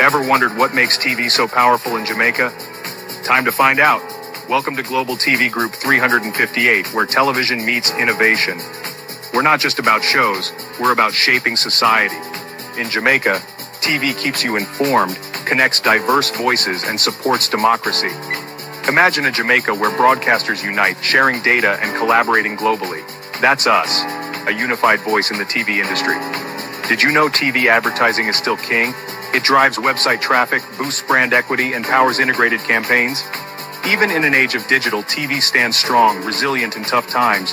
Ever wondered what makes TV so powerful in Jamaica? Time to find out. Welcome to Global TV Group 358, where television meets innovation. We're not just about shows, we're about shaping society. In Jamaica, TV keeps you informed, connects diverse voices, and supports democracy. Imagine a Jamaica where broadcasters unite, sharing data and collaborating globally. That's us, a unified voice in the TV industry. Did you know TV advertising is still king? It drives website traffic, boosts brand equity, and powers integrated campaigns. Even in an age of digital, TV stands strong, resilient in tough times.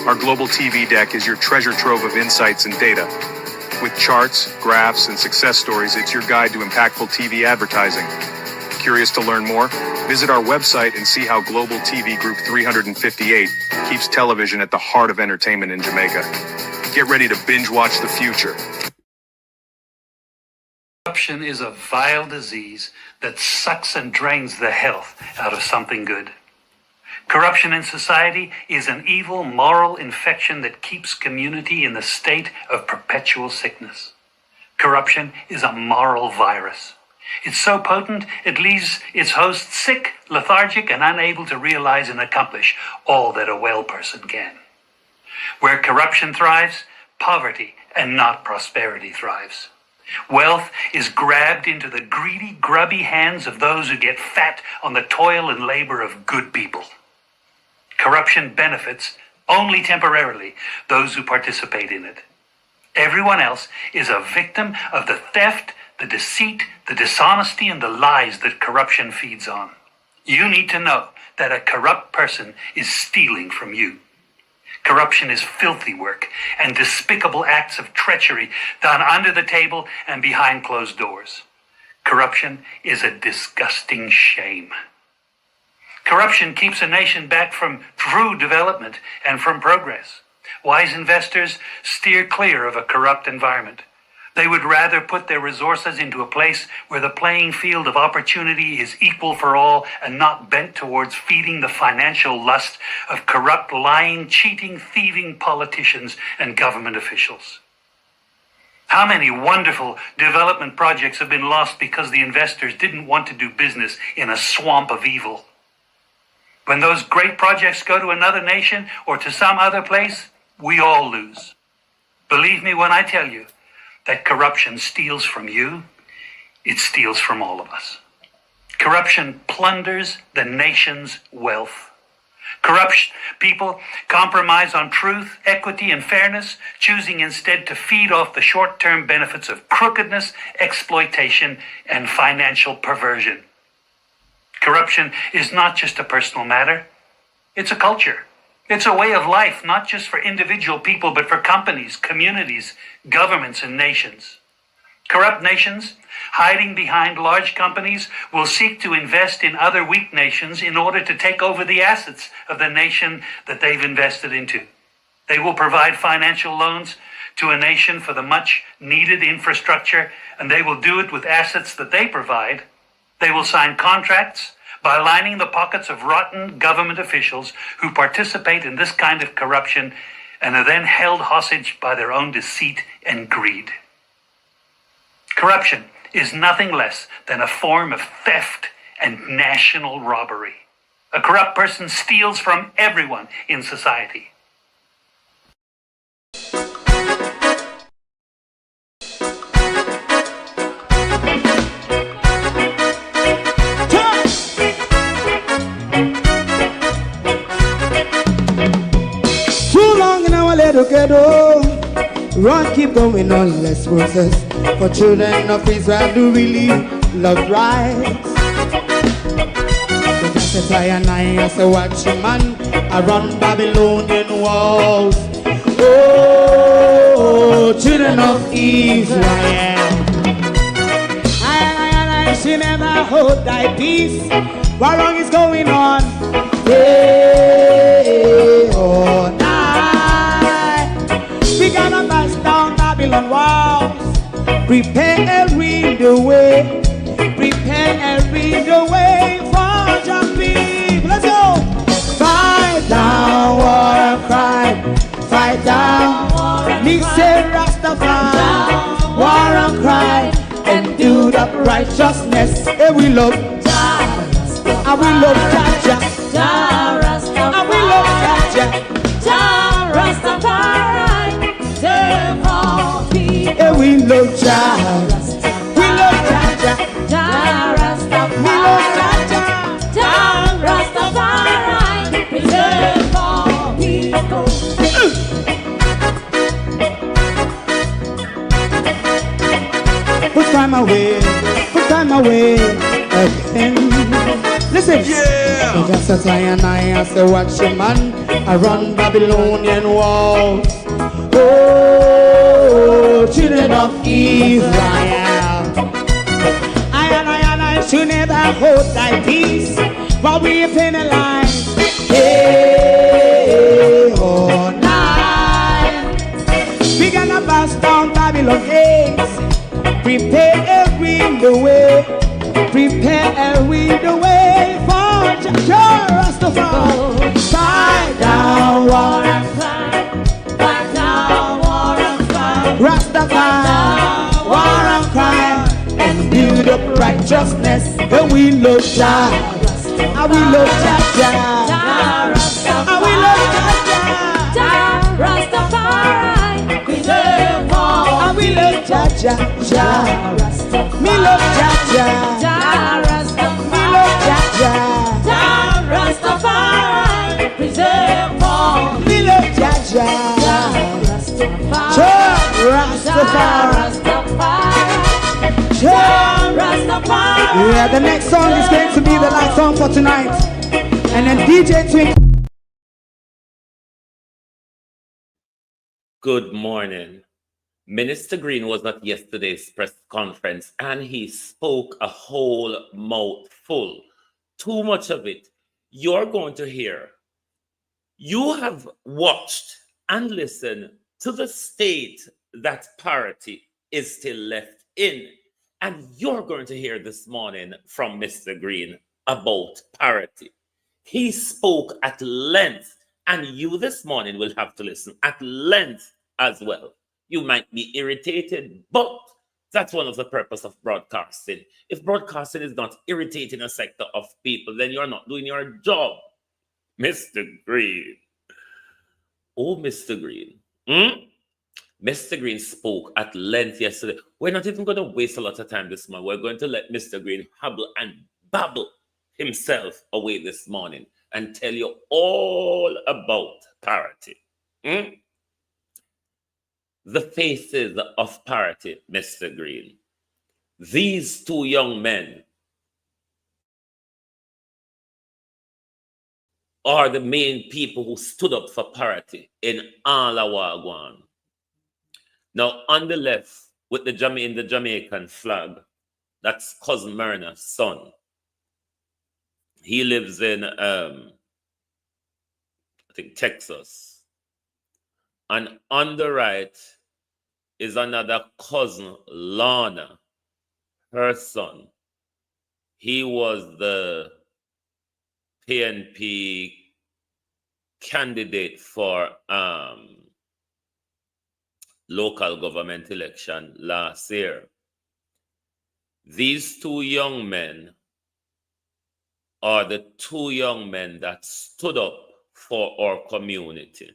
Our global TV deck is your treasure trove of insights and data. With charts, graphs, and success stories, it's your guide to impactful TV advertising. Curious to learn more? Visit our website and see how Global TV Group 358 keeps television at the heart of entertainment in Jamaica. Get ready to binge watch the future. Corruption is a vile disease that sucks and drains the health out of something good. Corruption in society is an evil moral infection that keeps community in the state of perpetual sickness. Corruption is a moral virus. It's so potent, it leaves its host sick, lethargic, and unable to realize and accomplish all that a well person can. Where corruption thrives, poverty and not prosperity thrives. Wealth is grabbed into the greedy, grubby hands of those who get fat on the toil and labor of good people. Corruption benefits, only temporarily, those who participate in it. Everyone else is a victim of the theft, the deceit, the dishonesty, and the lies that corruption feeds on. You need to know that a corrupt person is stealing from you. Corruption is filthy work and despicable acts of treachery done under the table and behind closed doors. Corruption is a disgusting shame. Corruption keeps a nation back from true development and from progress. Wise investors steer clear of a corrupt environment. They would rather put their resources into a place where the playing field of opportunity is equal for all and not bent towards feeding the financial lust of corrupt, lying, cheating, thieving politicians and government officials. How many wonderful development projects have been lost because the investors didn't want to do business in a swamp of evil? When those great projects go to another nation or to some other place, we all lose. Believe me when I tell you that corruption steals from you, it steals from all of us. Corruption plunders the nation's wealth. Corrupt people compromise on truth, equity, and fairness, choosing instead to feed off the short-term benefits of crookedness, exploitation, and financial perversion. Corruption is not just a personal matter, it's a culture. It's a way of life, not just for individual people, but for companies, communities, governments, and nations. Corrupt nations, hiding behind large companies, will seek to invest in other weak nations in order to take over the assets of the nation that they've invested into. They will provide financial loans to a nation for the much-needed infrastructure, and they will do it with assets that they provide. They will sign contracts by lining the pockets of rotten government officials who participate in this kind of corruption and are then held hostage by their own deceit and greed. Corruption is nothing less than a form of theft and national robbery. A corrupt person steals from everyone in society. Ghetto, run, keep going on, less process. For children of Israel do really love rights. So just a tie and I as a watching man around Babylonian walls. Oh, children of Israel, I should never hold thy peace. What wrong is going on? Hey, oh, we gotta bust down Babylon walls. Prepare and read the way. Prepare and read the way for your people. Let's go. Fight down, war and crime. Fight down, me say Rastafari. War and crime and do the up righteousness. And we love Jah, and we love Jah, and we love Jah, Jah Rastafari, save all people. and we love Jah, we love Jah, Jah we love Rastafari, Jah. Jah Rastafari, save all people. Put time away again. Listen, Yeah! just as I and I say, watch your man, I run Babylonian walls. Oh, children of Israel, I should never hold thy peace, while we penalize. Hey, oh, night. We gonna bust down Babylon gates. Prepare the way, prepare the way for Jah Rastafari. Fight down war and Fight down war and fight, Rastafari, war and crime, and build up righteousness. And we love Jah, and we love Jah, Jah and we love Rastafari, Jah, Jah Rastafari, preserve all and we love Jah, Jah. Me love Jah, Jah me love Jah, Jah Rastafari, preserve all. me love Jah, Jah Rastafari, Jah Rastafari, Jah. Rastafari. Yeah, the next song is going to be the last song for tonight. And then DJ Twink. Good morning. Minister Green was at yesterday's press conference and he spoke a whole mouthful. Too much of it. You're going to hear. You have watched and listened to the state that Parottee is still left in. And you're going to hear this morning from Mr. Green about Parottee. He spoke at length, and you this morning will have to listen at length as well. You might be irritated, but that's one of the purpose of broadcasting. If broadcasting is not irritating a sector of people, then you're not doing your job. Mr. Green. Oh, Mr. Green. Mr. Green spoke at length yesterday. We're not even going to waste a lot of time this morning. We're going to let Mr. Green hobble and babble himself away this morning and tell you all about Parottee. The faces of Parottee, Mr. Green. These two young men are the main people who stood up for Parottee in Alawagwan. Now, on the left, with the Jamaican flag, that's Cousin Myrna's son. He lives in, I think, Texas. And on the right is another cousin, Lana, her son. He was the PNP candidate for local government election last year. These two young men are the two young men that stood up for our community.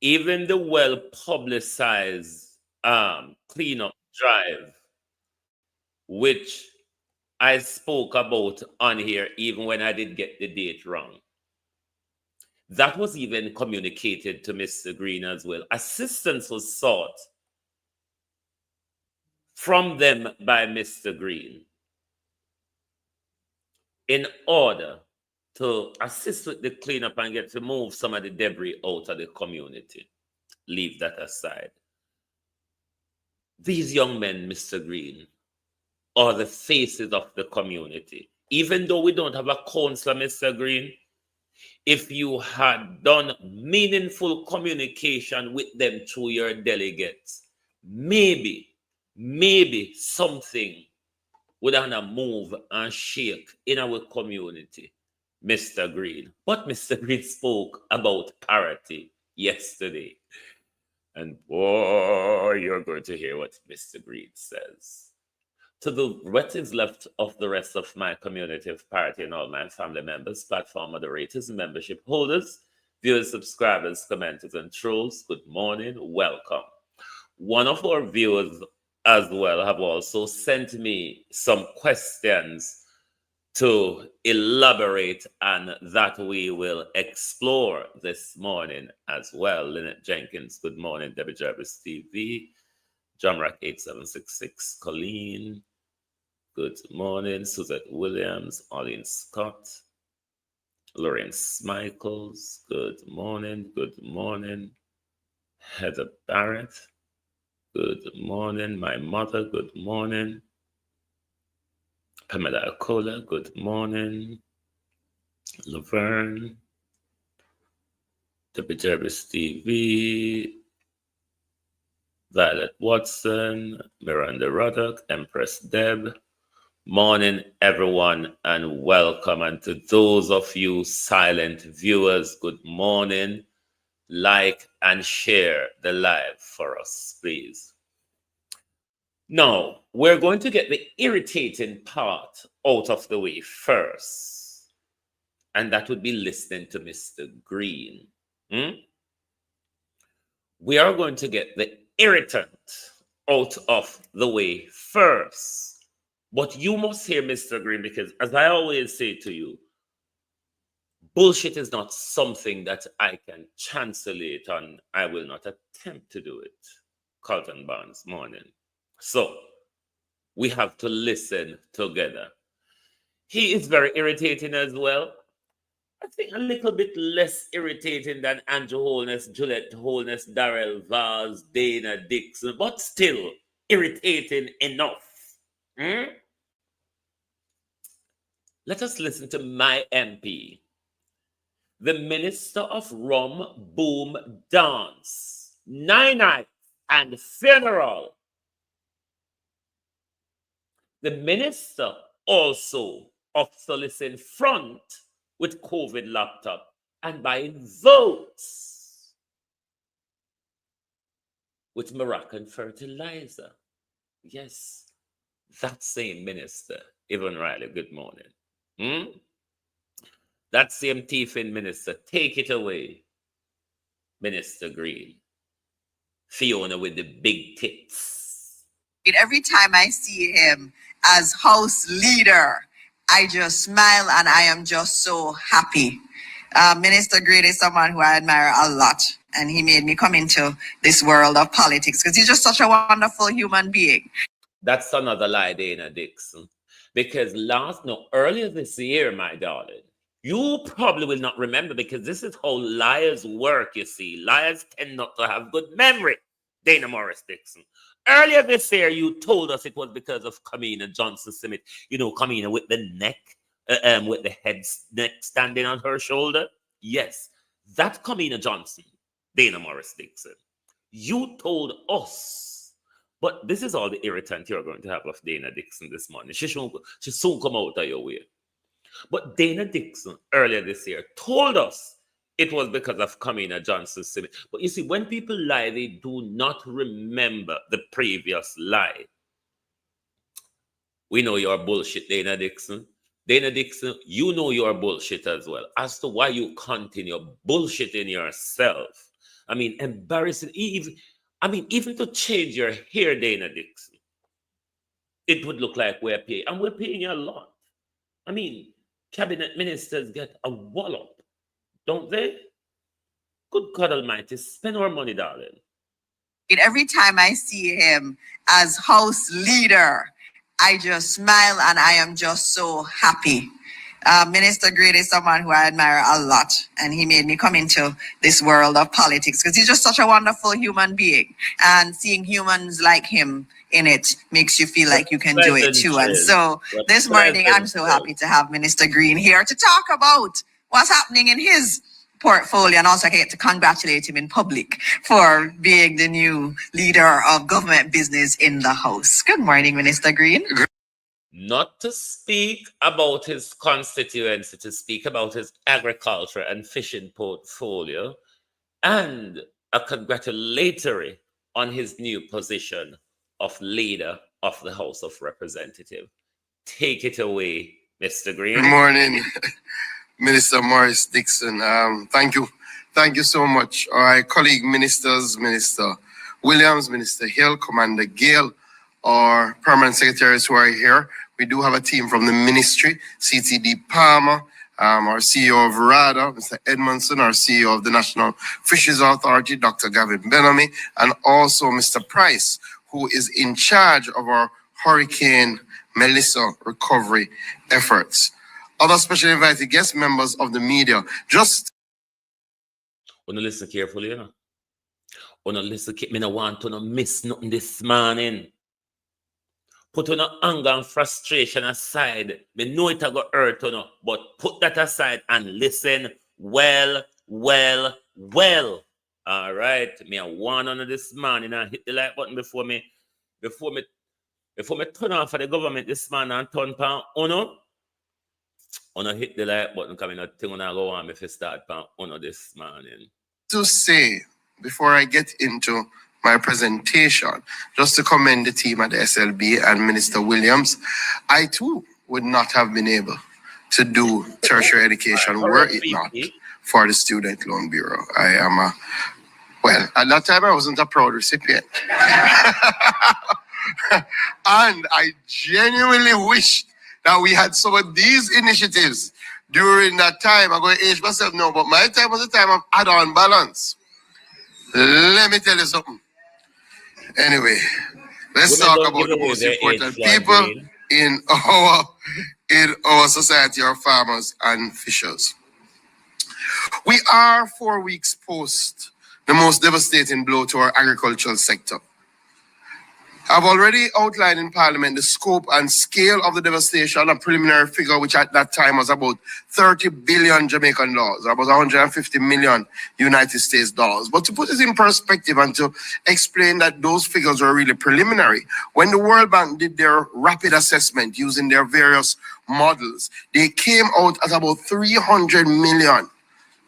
Even the well-publicized cleanup drive, which I spoke about on here even when I did get the date wrong, that was even communicated to Mr. Green as well. Assistance was sought from them by Mr. Green in order to assist with the cleanup and get to move some of the debris out of the community. Leave that aside. These young men, Mr. Green, are the faces of the community. Even though we don't have a councillor, Mr. Green, if you had done meaningful communication with them through your delegates, maybe something would have move and shake in our community, Mr. Green. But Mr. Green spoke about Parottee yesterday. And boy, you're going to hear what Mr. Green says. To the what is left of the rest of my community of Parottee and all my family members, platform moderators, membership holders, viewers, subscribers, commenters, and trolls, good morning, welcome. One of our viewers as well have also sent me some questions to elaborate, and that we will explore this morning as well. Lynette Jenkins, good morning. Debbie Jarvis TV, Jamrock 8766, Colleen, good morning. Suzette Williams, Arlene Scott, Lawrence Michaels, good morning. Good morning. Heather Barrett, good morning. My mother, good morning. Pamela Akola, good morning. Laverne, Debbie Jarvis TV, Violet Watson, Miranda Ruddock, Empress Deb. Morning, everyone, and welcome. And to those of you silent viewers, good morning. Like and share the live for us, please. Now, we're going to get the irritating part out of the way first, and that would be listening to Mr. Green. We are going to get the irritant out of the way first. But you must hear Mr. Green, because as I always say to you, bullshit is not something that I can translate, and I will not attempt to do it. Carlton Barnes, morning. So we have to listen together. He is very irritating as well. I think a little bit less irritating than Andrew Holness, Juliette Holness, Darrell Vaz, Dana Dixon, but still irritating enough. Let us listen to my MP, the Minister of Rum, Boom, Dance, Night and Funeral. The Minister also of soliciting front with COVID laptop and buying votes with Moroccan fertilizer. Yes, that same minister, Evan Riley, good morning. That same Tiefin minister, take it away, Minister Green. Fiona with the big tits. Every time I see him as House Leader, I just smile and I am just so happy. Minister Green is someone who I admire a lot, and he made me come into this world of politics because he's just such a wonderful human being. That's another lie, Dana Dixon. Because earlier this year, my darling, you probably will not remember, because this is how liars work, you see. Liars tend not to have good memory, Dana Morris Dixon. Earlier this year, you told us it was because of Kamina Johnson-Smith. You know, Kamina with the neck, with the neck standing on her shoulder. Yes, that Kamina Johnson, Dana Morris Dixon. You told us. But this is all the irritant you're going to have of Dana Dixon this morning. She soon come out of your way. But Dana Dixon, earlier this year, told us it was because of Kamina Johnson-Smith. But you see, when people lie, they do not remember the previous lie. We know you're bullshit, Dana Dixon. Dana Dixon, you know you're bullshit as well. As to why you continue bullshitting yourself. I mean, embarrassing. Even to change your hair, Dana Dixon, it would look like we're paying. And we're paying you a lot. I mean, cabinet ministers get a wallop, don't they? Good God Almighty, spend our money, darling. Every time I see him as House Leader, I just smile and I am just so happy. Minister Green is someone who I admire a lot, and he made me come into this world of politics because he's just such a wonderful human being, and seeing humans like him in it makes you feel like you can do it too. And so this morning, I'm so happy to have Minister Green here to talk about what's happening in his portfolio, and also I get to congratulate him in public for being the new leader of government business in the House. Good morning, Minister Green. Not to speak about his constituency, to speak about his agriculture and fishing portfolio, and a congratulatory on his new position of leader of the House of Representatives. Take it away, Mr. Green. Good morning, Minister Morris Dixon. Thank you so much. Our colleague ministers, Minister Williams, Minister Hill, Commander Gale, our permanent secretaries who are here. We do have a team from the ministry, CTD Palmer, our CEO of RADA, Mr. Edmondson, our CEO of the National Fisheries Authority, Dr. Gavin Bellamy, and also Mr. Price, who is in charge of our Hurricane Melissa recovery efforts. Other special invited guest members of the media, just... Want to listen carefully, you know? Want to listen, me no want to miss nothing this morning. Put on anger and frustration aside. Me know it go hurt, but put that aside and listen well. All right, me a one on this morning and hit the like button before me turn off for the government this morning and turn pan uno hit the like button because I not think I go on if you start pan uno this morning. To say before I get into my presentation, just to commend the team at the SLB and Minister Williams, I too would not have been able to do tertiary education were it not for the Student Loan Bureau. I am well, at that time I wasn't a proud recipient. And I genuinely wished that we had some of these initiatives during that time. I'm going to age myself now, but my time was a time of add-on balance. Let me tell you something. Anyway, let's talk about the most important people in our society, our farmers and fishers. We are 4 weeks post the most devastating blow to our agricultural sector. I've already outlined in Parliament the scope and scale of the devastation, a preliminary figure which at that time was about 30 billion Jamaican dollars, about 150 million United States dollars. But to put this in perspective and to explain that those figures were really preliminary, when the World Bank did their rapid assessment using their various models, they came out at about 300 million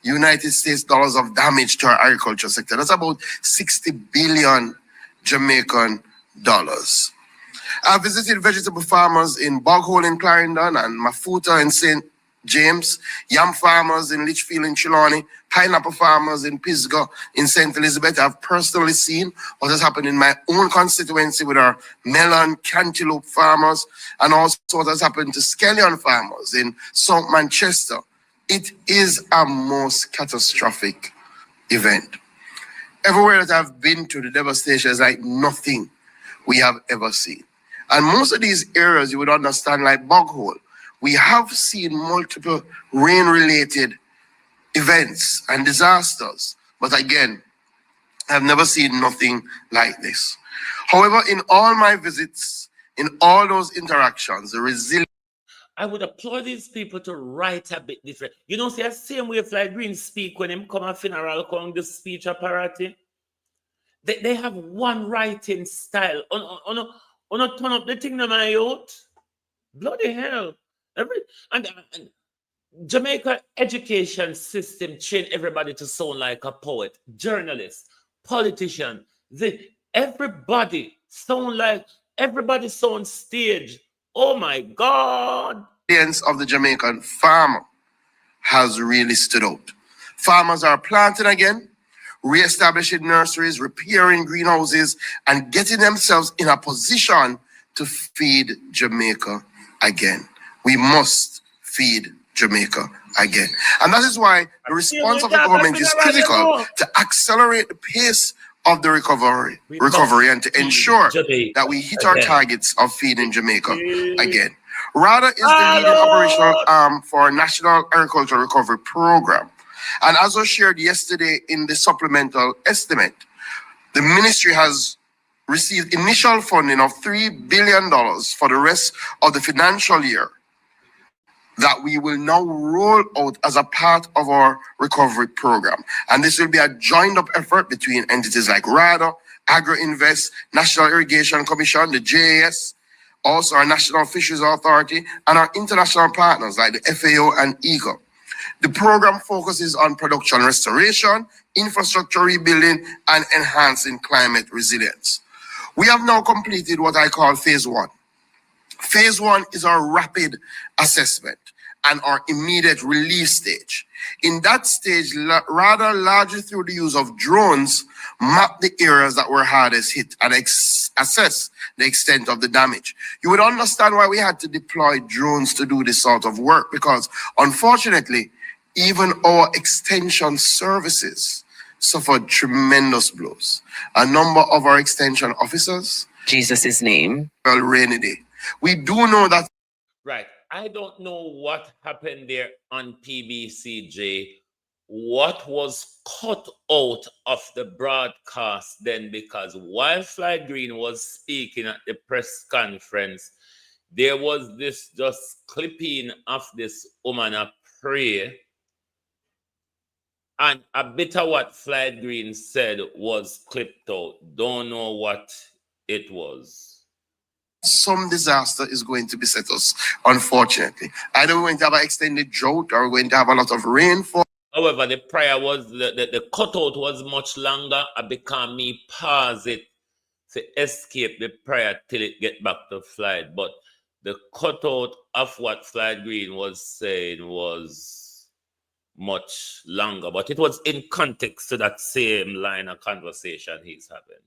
United States dollars of damage to our agriculture sector. That's about 60 billion Jamaican dollars. I visited vegetable farmers in Boghole in Clarendon and Mafuta in St. James, yam farmers in Litchfield in Trelawney, pineapple farmers in Pisgah in St. Elizabeth. I've personally seen what has happened in my own constituency with our melon, cantaloupe farmers, and also what has happened to scallion farmers in South Manchester. It is a most catastrophic event. Everywhere that I've been to, the devastation is like nothing we have ever seen. And most of these areas you would understand, like Boghole, we have seen multiple rain-related events and disasters. But again, I've never seen nothing like this. However, in all my visits, in all those interactions, the resilience... I would applaud these people to write a bit different. You know, see, the same way Fly Green speak when him come a funeral, come the speech a Parottee. They have one writing style. On turn up the thing to my youth. Bloody hell. And Jamaica education system train everybody to sound like a poet, journalist, politician. Everybody sounds stage. Oh my God. The resilience of the Jamaican farmer has really stood out. Farmers are planting again, re-establishing nurseries, repairing greenhouses, and getting themselves in a position to feed Jamaica again. We must feed Jamaica again. And that is why the response of the government is critical to accelerate the pace of the recovery and to ensure that we hit our targets of feeding Jamaica again. RADA is the leading operational arm for our National Agricultural Recovery Program. And as was shared yesterday in the supplemental estimate, the ministry has received initial funding of $3 billion for the rest of the financial year that we will now roll out as a part of our recovery program. And this will be a joined up effort between entities like RADA, Agro-Invest, National Irrigation Commission, the JAS, also our National Fisheries Authority, and our international partners like the FAO and EGA. The program focuses on production restoration, infrastructure rebuilding, and enhancing climate resilience. We have now completed what I call phase one. Phase one is our rapid assessment and our immediate relief stage. In that stage, rather largely through the use of drones, map the areas that were hardest hit and assess the extent of the damage. You would understand why we had to deploy drones to do this sort of work, because unfortunately, even our extension services suffered tremendous blows. A number of our extension officers, Jesus' name, well, rainy day. We do know that. Right. I don't know what happened there on PBCJ. What was cut out of the broadcast then? Because while Flight Green was speaking at the press conference, there was this just clipping of this woman a pray. And a bit of what Flight Green said was clipped out. Don't know what it was. Some disaster is going to beset us, unfortunately. Either we're going to have an extended drought or we're going to have a lot of rainfall. However, the prayer was, the cutout was much longer. I become me pause it to escape the prayer till it get back to Flight. But the cutout of what Flight Green was saying was much longer. But it was in context to that same line of conversation he's having.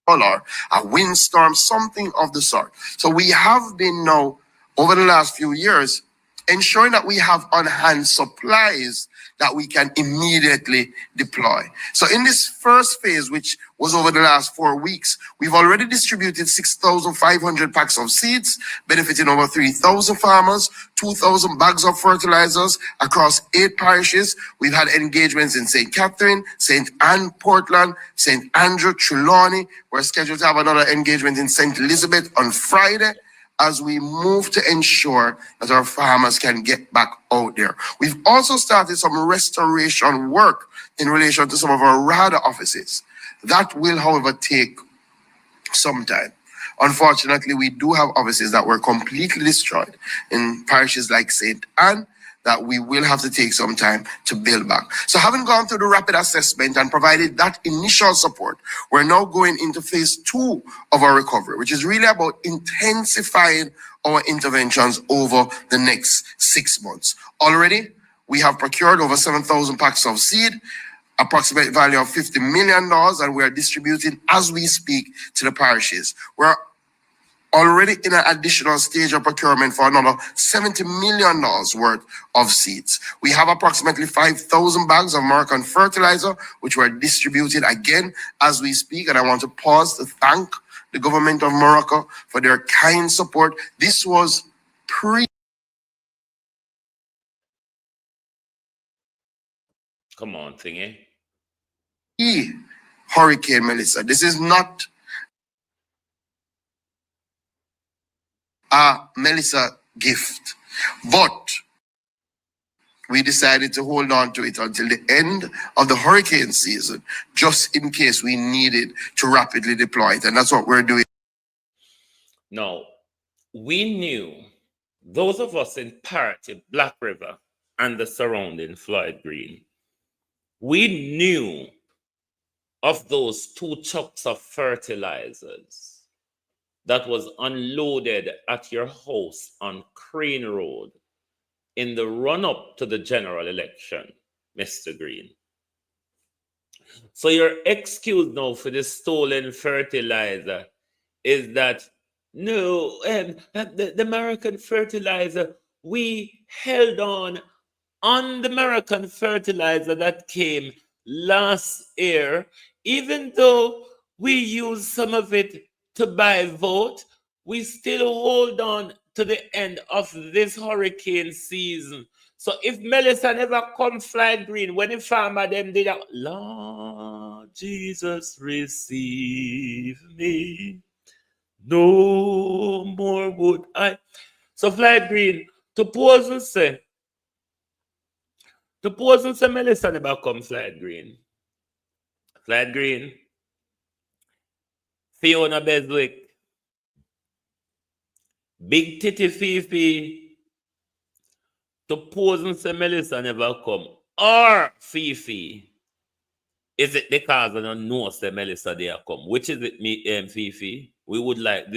Or a windstorm, something of the sort. So we have been now, over the last few years, ensuring that we have on-hand supplies that we can immediately deploy. So in this first phase, which was over the last 4 weeks, we've already distributed 6,500 packs of seeds, benefiting over 3,000 farmers, 2,000 bags of fertilizers across 8 parishes. We've had engagements in St. Catherine, St. Anne, Portland, St. Andrew, Trelawney. We're scheduled to have another engagement in St. Elizabeth on Friday, as we move to ensure that our farmers can get back out there. We've also started some restoration work in relation to some of our RADA offices. That will, however, take some time. Unfortunately, we do have offices that were completely destroyed in parishes like St. Anne that we will have to take some time to build back. So having gone through the rapid assessment and provided that initial support, we're now going into phase 2 of our recovery, which is really about intensifying our interventions over the next 6 months. Already, we have procured over 7,000 packs of seed, approximate value of $50 million, and we are distributing as we speak to the parishes. We're already in an additional stage of procurement for another $70 million worth of seeds. We have approximately 5,000 bags of American fertilizer, which we're distributing again as we speak. And I want to pause to thank the government of Morocco for their kind support. This was Come on, thingy. Hurricane Melissa. This is not a Melissa gift, but we decided to hold on to it until the end of the hurricane season, just in case we needed to rapidly deploy it. And that's what we're doing. Now, we knew, those of us in Parottee, Black River, and the surrounding Floyd Green, we knew of those 2 trucks of fertilizers that was unloaded at your house on Crane Road in the run-up to the general election, Mr. Green. So your excuse now for the stolen fertilizer is that, no, the American fertilizer, we held on the American fertilizer that came last year, even though we used some of it to buy vote, we still hold on to the end of this hurricane season. So if Melissa never come Flight Green, when the farmer them did that, Lord Jesus, receive me, no more would I. So Flight Green, to pose and say Melissa never come Flight Green. Flight Green, Fiona Beswick, Big Titty Fifi, to pose and say Melissa never come, or Fifi, Is it because I don't know say Melissa they are come? Which is it, me, Fifi? We would like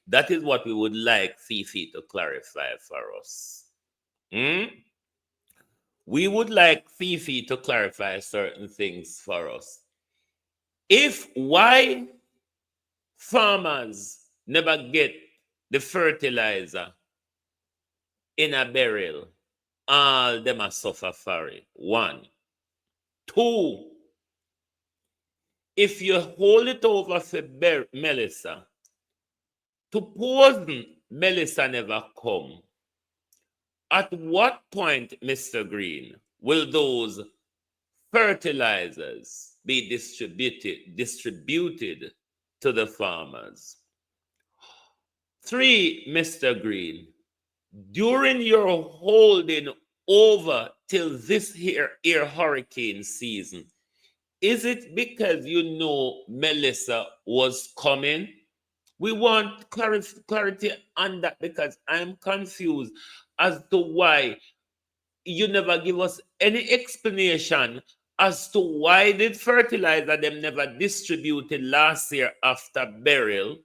that is what we would like Fifi to clarify for us. Hmm? We would like Fifi to clarify certain things for us. If why farmers never get the fertilizer in a barrel, all them are suffer for it. 1. 2. If you hold it over for Melissa, to poison, Melissa never come. At what point, Mr. Green, will those fertilizers be distributed to the farmers? 3, Mr. Green, during your holding over till this here hurricane season, is it because you know Melissa was coming? We want clarity on that because I'm confused as to why you never give us any explanation as to why did fertilizer them never distributed last year after burial.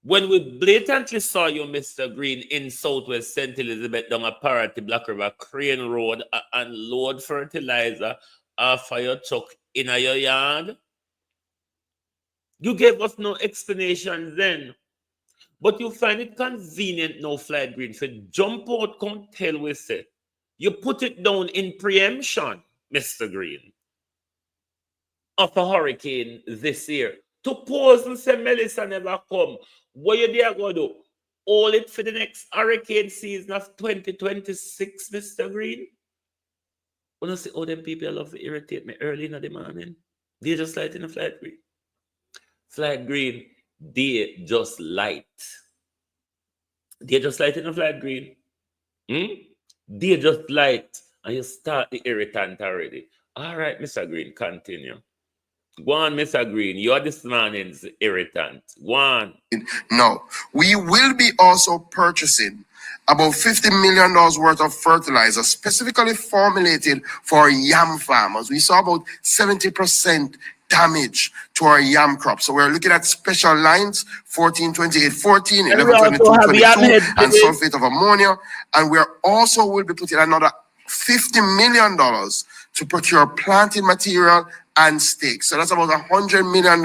When we blatantly saw you, Mr. Green, in Southwest St. Elizabeth down a Parottee, Black River, Crane Road, and load fertilizer for your truck in your yard, you gave us no explanation then. But you find it convenient now, Flight Green, for jump out, come tell we say. You put it down in preemption, Mr. Green, of a hurricane this year. To pause and say Melissa never come. What you there go do? Hold it for the next hurricane season of 2026, Mr. Green? When I see all them people love to irritate me early in the morning, they just light in the Flight Green. Flight Green, they just light. They just light in the Flight Green. They just light, and you start the irritant already. All right, Mr. Green, continue. Go on, Mr. Green. You're this morning's irritant. Go on. No, we will be also purchasing about $50 million worth of fertilizer specifically formulated for yam farmers. We saw about 70% damage to our yam crop. So we're looking at special lines, 14, 28, 14, 11, 22, 22, and sulfate of ammonia. And we're also will be putting another $50 million to procure planting material and stakes. So that's about $100 million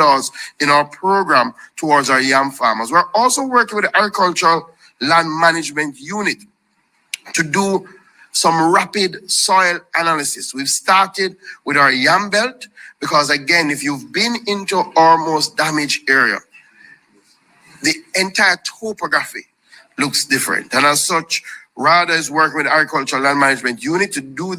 in our program towards our yam farmers. We're also working with the Agricultural Land Management Unit to do some rapid soil analysis. We've started with our yam belt because, again, if you've been into our most damaged area, the entire topography looks different. And as such, RADA is working with the Agricultural Land Management Unit to do.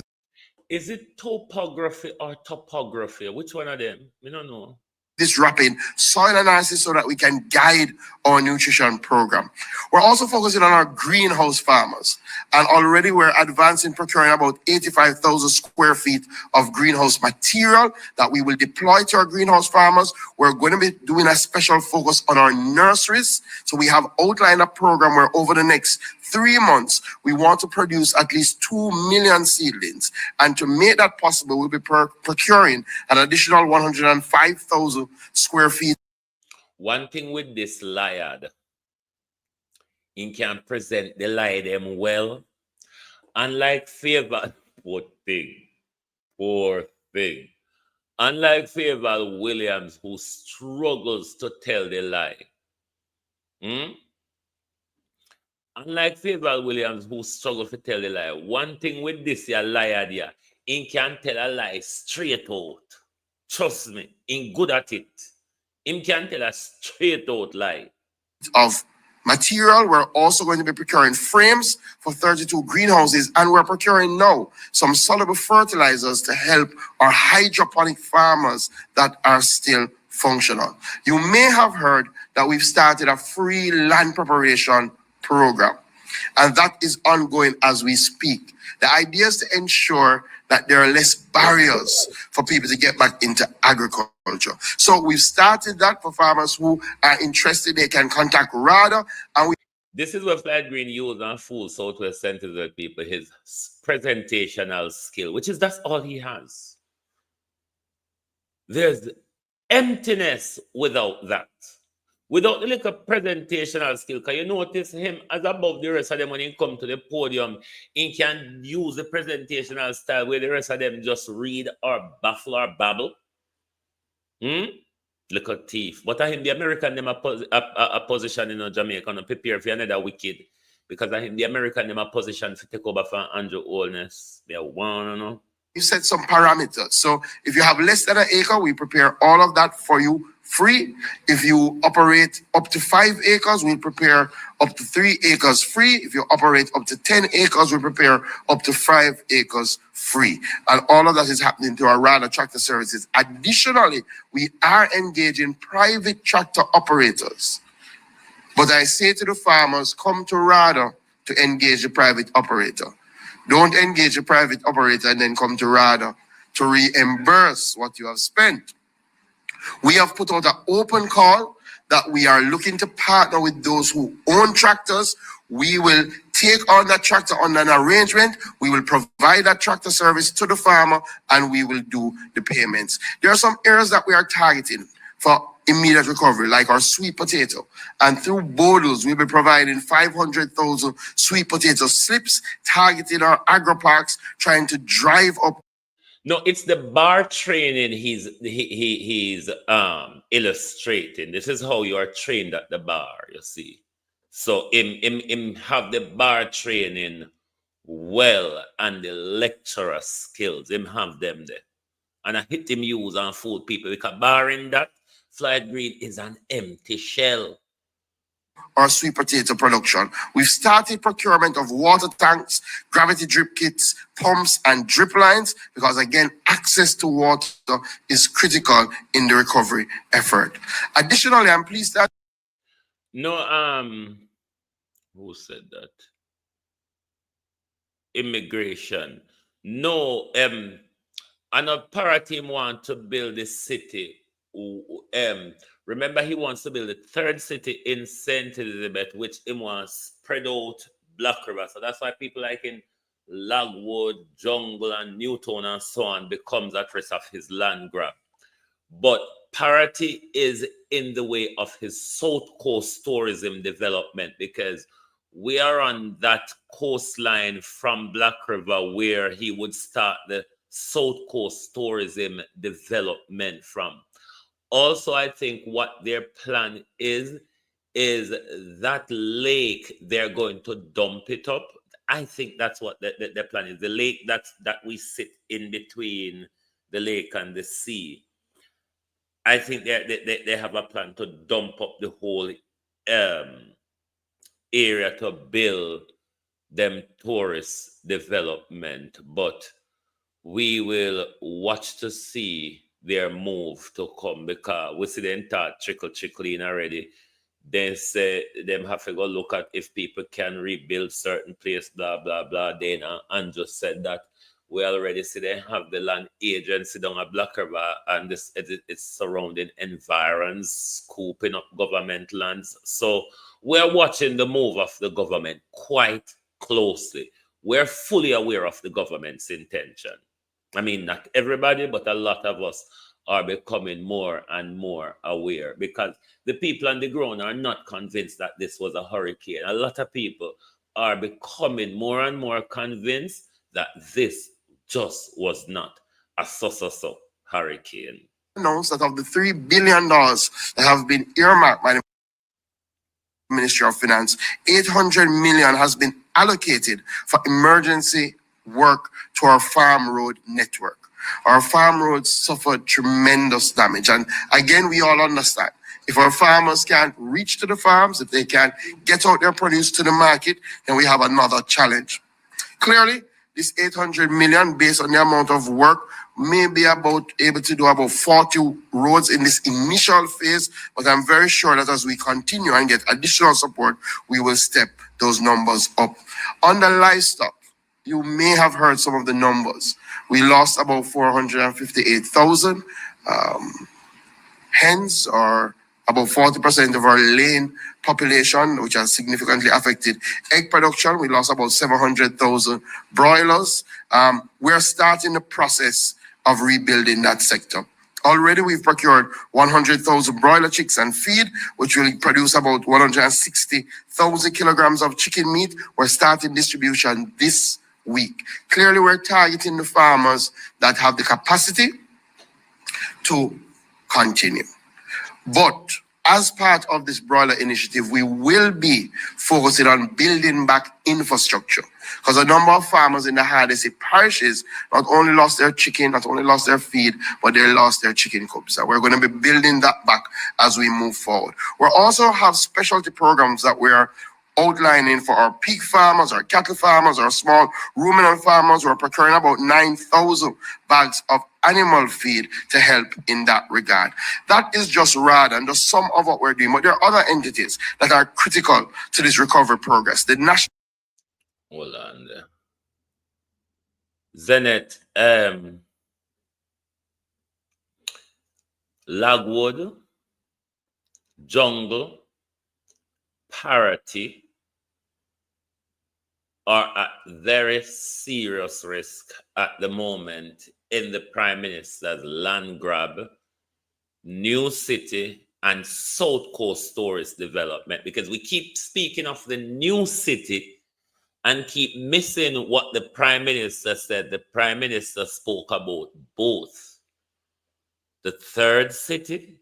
Is it topography or topography? Which one of them? We don't know. This rapid soil analysis so that we can guide our nutrition program. We're also focusing on our greenhouse farmers, and already we're advancing procuring about 85,000 square feet of greenhouse material that we will deploy to our greenhouse farmers. We're going to be doing a special focus on our nurseries. So we have outlined a program where over the next 3 months, we want to produce at least 2 million seedlings. And to make that possible, we'll be procuring an additional 105,000 square feet. One thing with this liard, he can present the lie them well. Unlike Favor, poor thing. Unlike Favor Williams, who struggles to tell the lie. Unlike Favor Williams, who struggles to tell the lie. One thing with this, your liar there, he can tell a lie straight out. Trust me, he good at it. He can tell a straight out lie. Of material, we're also going to be procuring frames for 32 greenhouses, and we're procuring now some soluble fertilizers to help our hydroponic farmers that are still functional. You may have heard that we've started a free land preparation program, and that is ongoing as we speak. The idea is to ensure that there are less barriers for people to get back into agriculture. So we've started that for farmers who are interested. They can contact RADA. And this is what Flight Green used and fool Southwest St. Elizabeth people, his presentational skill, which is that's all he has. There's emptiness without that. Without the little presentational skill, because you notice him as above the rest of them when he come to the podium, he can use the presentational style where the rest of them just read or baffle or babble. Look at thief. But I him the American them a position in Jamaica and prepare for another wicked. Because I him the American them a position to take over for Andrew Holness. They want, you know. You set some parameters. So if you have less than an acre, we prepare all of that for you free. If you operate up to 5 acres, we prepare up to 3 acres free. If you operate up to 10 acres, we prepare up to 5 acres free. And all of that is happening through our RADA tractor services. Additionally, we are engaging private tractor operators. But I say to the farmers, come to RADA to engage the private operator. Don't engage a private operator and then come to RADA to reimburse what you have spent. We have put out an open call that we are looking to partner with those who own tractors. We will take on that tractor on an arrangement. We will provide that tractor service to the farmer and we will do the payments. There are some areas that we are targeting for immediate recovery, like our sweet potato. And through Bodles, we'll be providing 500,000 sweet potato slips, targeting our agro parks, trying to drive up. No, it's the bar training he's illustrating. This is how you are trained at the bar, you see. So him have the bar training well and the lecturer skills. Him have them there. And I hit him use on food people because barring that, Flight Green is an empty shell. Our sweet potato production. We've started procurement of water tanks, gravity drip kits, pumps, and drip lines because, again, access to water is critical in the recovery effort. Additionally, I'm pleased that... No, who said that? Immigration. No, I know Parottee want to build this city. Remember, he wants to build a 3rd city in St. Elizabeth, which he wants spread out Black River. So that's why people like in Lagwood, Jungle, and Newtown and so on becomes at risk of his land grab. But Parottee is in the way of his South Coast tourism development because we are on that coastline from Black River where he would start the South Coast tourism development from. Also, I think what their plan is that lake, they're going to dump it up. I think that's what their plan is. The lake that we sit in between the lake and the sea. I think they have a plan to dump up the whole area to build them tourist development. But we will watch to see their move to come because we see them start trickling already. They say them have to go look at if people can rebuild certain place, blah, blah, blah. Then Andrew said that we already see they have the land agency down at Black River and it's surrounding environs, scooping up government lands. So we're watching the move of the government quite closely. We're fully aware of the government's intention. I mean, not everybody, but a lot of us are becoming more and more aware because the people on the ground are not convinced that this was a hurricane. A lot of people are becoming more and more convinced that this just was not a so hurricane. Announced that of the $3 billion that have been earmarked by the Ministry of Finance, $800 million has been allocated for emergency work to our farm road network. Our farm roads suffered tremendous damage. And again, we all understand, if our farmers can't reach to the farms, if they can't get out their produce to the market, then we have another challenge. Clearly, this $800 million, based on the amount of work, may be able to do about 40 roads in this initial phase, but I'm very sure that as we continue and get additional support, we will step those numbers up. On the livestock, you may have heard some of the numbers. We lost about 458,000 hens, or about 40% of our laying population, which has significantly affected egg production. We lost about 700,000 broilers. We're starting the process of rebuilding that sector. Already we've procured 100,000 broiler chicks and feed, which will produce about 160,000 kilograms of chicken meat. We're starting distribution this week. Clearly, we're targeting the farmers that have the capacity to continue. But as part of this broiler initiative, we will be focusing on building back infrastructure, because a number of farmers in the hardest hit parishes not only lost their chicken, not only lost their feed, but they lost their chicken coops. So we're going to be building that back as we move forward. We also have specialty programs that we're outlining for our pig farmers, our cattle farmers, our small ruminant farmers. We're procuring about 9,000 bags of animal feed to help in that regard. That is just RAD and just some of what we're doing. But there are other entities that are critical to this recovery progress. The national... Hold on there. Zenet, Lagwood, Jungle, Parottee are at very serious risk at the moment in the Prime Minister's land grab, New City, and South Coast Tourist Development, because we keep speaking of the New City and keep missing what the Prime Minister said. The Prime Minister spoke about both the third city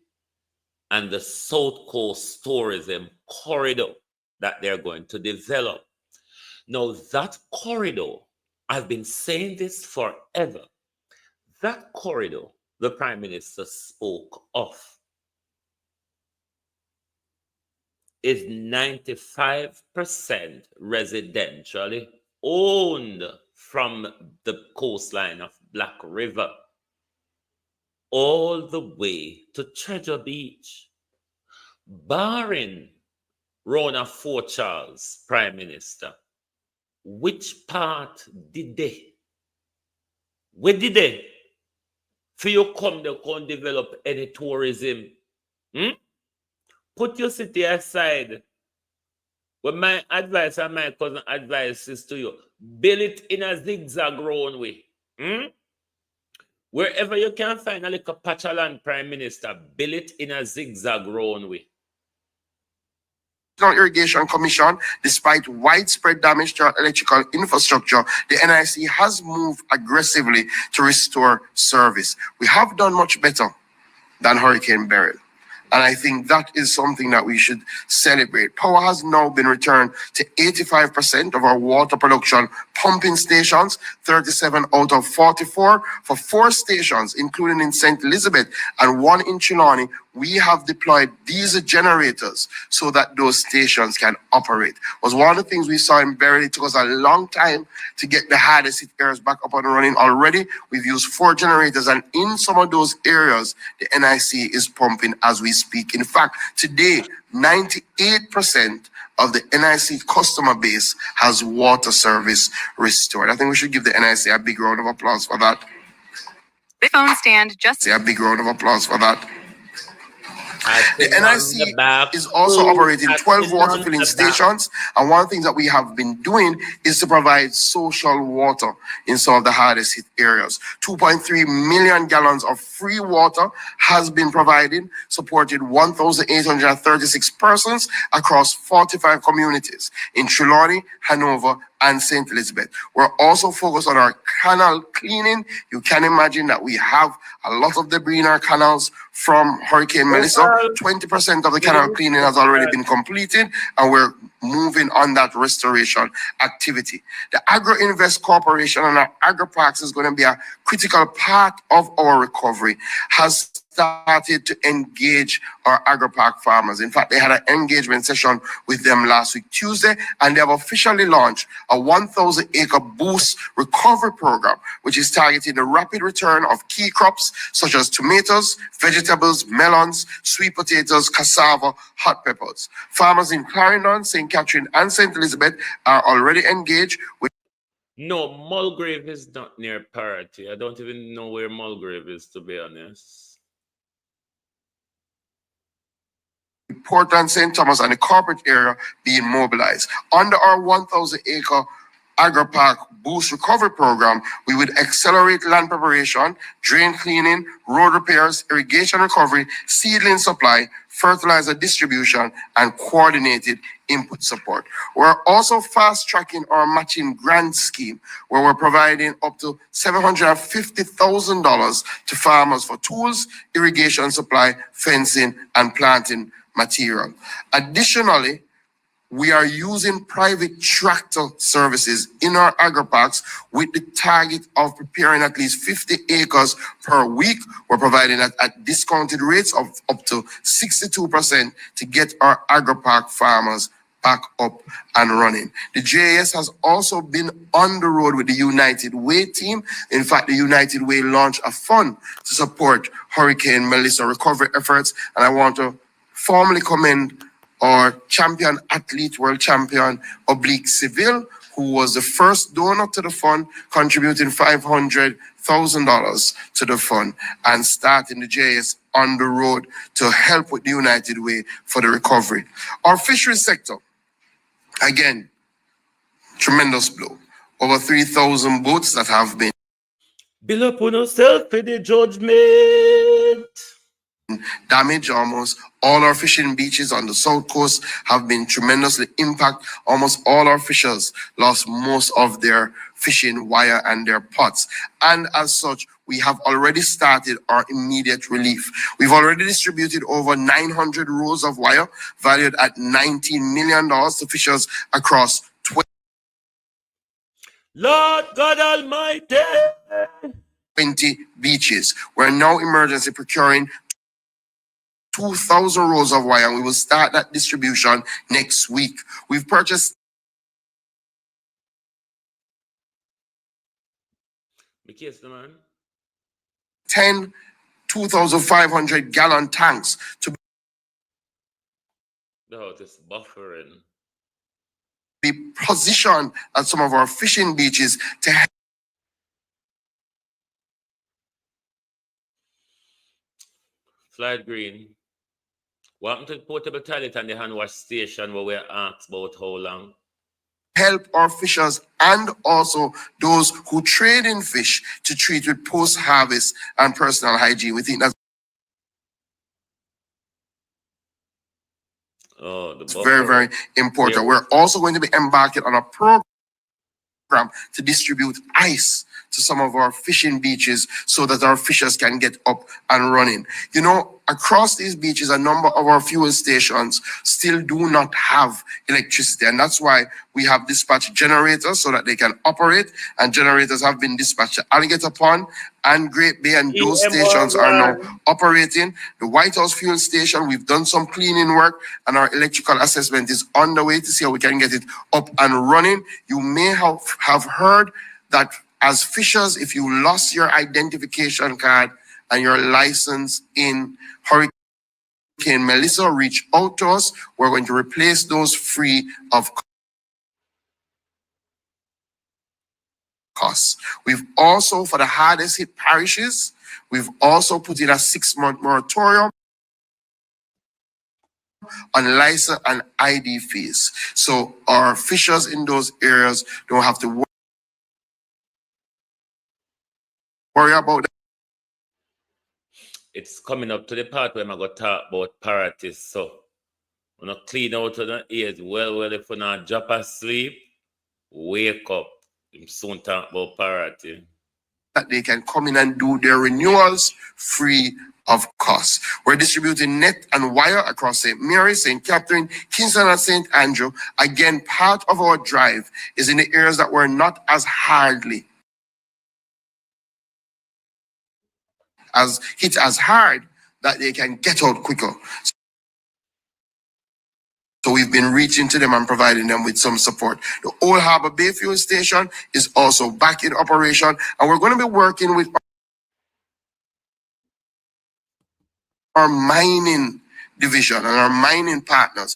and the South Coast tourism corridor that they're going to develop. Now, that corridor, I've been saying this forever, that corridor the Prime Minister spoke of is 95% residentially owned from the coastline of Black River all the way to Treasure Beach, barring Rona Fort Charles, Prime Minister. Which part did they? Where did they? For you come there, come develop any tourism? Put your city aside. Well, my advice and my cousin advice is to you, build it in a zigzag round way. Wherever you can find a little patch of land, Prime Minister, build it in a zigzag round way. Irrigation Commission, despite widespread damage to our electrical infrastructure, the NIC has moved aggressively to restore service. We have done much better than Hurricane Beryl. And I think that is something that we should celebrate. Power has now been returned to 85% of our water production pumping stations, 37 out of 44 for 4 stations, including in St. Elizabeth and 1 in Trelawney. We have deployed diesel generators so that those stations can operate. It was one of the things we saw in Beryl. It took us a long time to get the hardest hit areas back up and running. Already, we've used 4 generators, and in some of those areas, the NIC is pumping as we speak. In fact, today, 98% of the NIC customer base has water service restored. I think we should give the NIC a big round of applause for that. The phone stand just... A big round of applause for that. The NIC is also operating 12 water filling stations, and one of the things that we have been doing is to provide social water in some of the hardest hit areas. 2.3 million gallons of free water has been provided, supported 1,836 persons across 45 communities in Trelawney, Hanover, and St. Elizabeth. We're also focused on our canal cleaning. You can imagine that we have a lot of debris in our canals from Hurricane Melissa. 20% of the canal cleaning has already been completed, and we're moving on that restoration activity. The Agro Invest Corporation and our agro parks is going to be a critical part of our recovery, has started to engage our agri-park farmers. In fact, they had an engagement session with them last week, Tuesday, and they have officially launched a 1,000-acre boost recovery program, which is targeting the rapid return of key crops such as tomatoes, vegetables, melons, sweet potatoes, cassava, hot peppers. Farmers in Clarendon, St. Catherine, and St. Elizabeth are already engaged with... No, Mulgrave is not near Parottee. I don't even know where Mulgrave is, to be honest. Portland, St. Thomas, and the corporate area being mobilized. Under our 1,000-acre AgriPark Boost Recovery Program, we would accelerate land preparation, drain cleaning, road repairs, irrigation recovery, seedling supply, fertilizer distribution, and coordinated input support. We're also fast-tracking our matching grant scheme, where we're providing up to $750,000 to farmers for tools, irrigation supply, fencing, and planting material. Additionally, we are using private tractor services in our agri-parks with the target of preparing at least 50 acres per week. We're providing that at discounted rates of up to 62% to get our agri-park farmers back up and running. The JAS has also been on the road with the United Way team. In fact, the United Way launched a fund to support Hurricane Melissa recovery efforts, and I want to formally commend our champion athlete, world champion Oblique Seville, who was the first donor to the fund, contributing $500,000 to the fund and starting the JS on the road to help with the United Way for the recovery. Our fisheries sector, again, tremendous blow. Over 3,000 boats that have been Bill up on yourself for the judgment. damage. Almost all our fishing beaches on the south coast have been tremendously impacted. Almost all our fishers lost most of their fishing wire and their pots. And as such, we have already started our immediate relief. We've already distributed over 900 rolls of wire valued at $19 million to fishers across Lord God Almighty. 20 beaches. We're now emergency procuring 2,000 rolls of wire, and we will start that distribution next week. We've purchased Man. 10 2,500 gallon tanks to No, this buffering. be positioned at some of our fishing beaches to help. Slide green. What happened to the portable toilet and the hand wash station where we asked about how long? Help our fishers and also those who trade in fish to treat with post-harvest and personal hygiene. We think that's very, very important. Yeah. We're also going to be embarking on a program to distribute ice to some of our fishing beaches so that our fishers can get up and running. You know, across these beaches, a number of our fuel stations still do not have electricity. And that's why we have dispatched generators so that they can operate. And generators have been dispatched to Alligator Pond and Great Bay, and those stations are now operating. The White House fuel station, we've done some cleaning work, and our electrical assessment is on the way to see how we can get it up and running. You may have heard that as fishers, if you lost your identification card and your license in Hurricane Melissa, reach out to us. We're going to replace those free of costs. We've also, for the hardest hit parishes, we've also put in a 6-month moratorium on license and ID fees. So our fishers in those areas don't have to worry about that. It's coming up to the part where I'm going to talk about Parottee. So I'm going to clean out of the ears. Well, if you're not drop asleep, wake up. I'm soon talk about Parottee. That they can come in and do their renewals free of cost. We're distributing net and wire across St. Mary, St. Catherine, Kingston, and St. Andrew. Again, part of our drive is in the areas that were not as hardly hit as hard, that they can get out quicker. So we've been reaching to them and providing them with some support. The Old Harbor Bay Fuel Station is also back in operation, and we're going to be working with our mining division and our mining partners.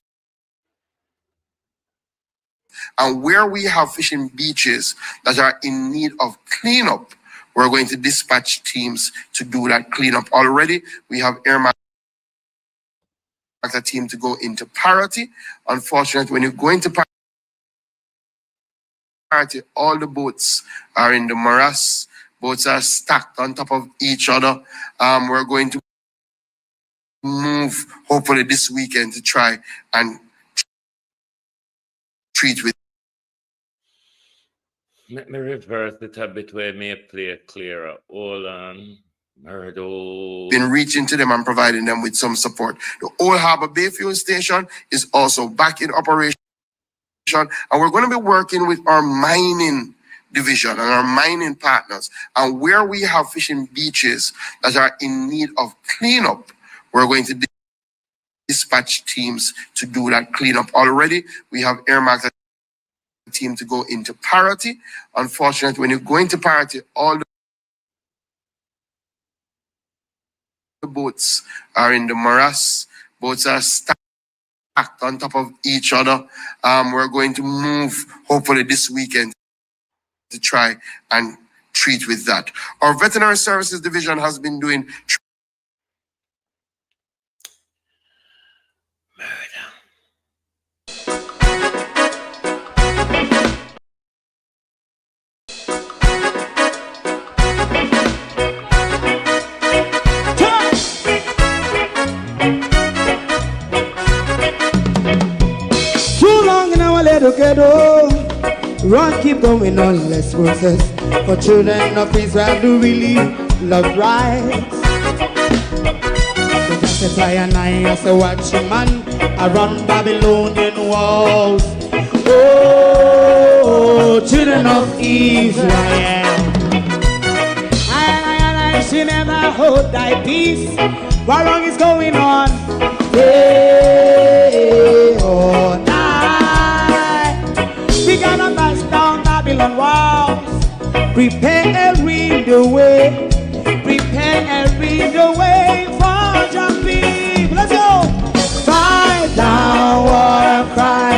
And where we have fishing beaches that are in need of cleanup, we're going to dispatch teams to do that cleanup. Already, we have earmarked a team to go into Parottee. Unfortunately, when you go into Parottee, all the boats are in the morass. Boats are stacked on top of each other. We're going to move hopefully this weekend to try and treat with. Let me reverse it a bit where may play it clearer. Hold on. Murdo. Been reaching to them and providing them with some support. The Old Harbor Bay Fuel Station is also back in operation, and we're going to be working with our mining division and our mining partners. And where we have fishing beaches that are in need of cleanup, we're going to dispatch teams to do that cleanup. Already, we have earmarked a team to go into Parottee. Unfortunately, when you go into Parottee, all the boats are in the morass. Boats are stacked on top of each other. We're going to move hopefully this weekend to try and treat with that. Our veterinary services division has been doing Too long in our little ghetto. Run, keep going on, let's process. For children of Israel do really love rights. So just a fly and I as a watching man around Babylonian walls. Oh, children of Israel. I should never hold thy peace. What wrong is going on? Day or night. We gotta bust down Babylon walls. Prepare every the way. Prepare every the way for your people. Let's go. Fight down, war and cry.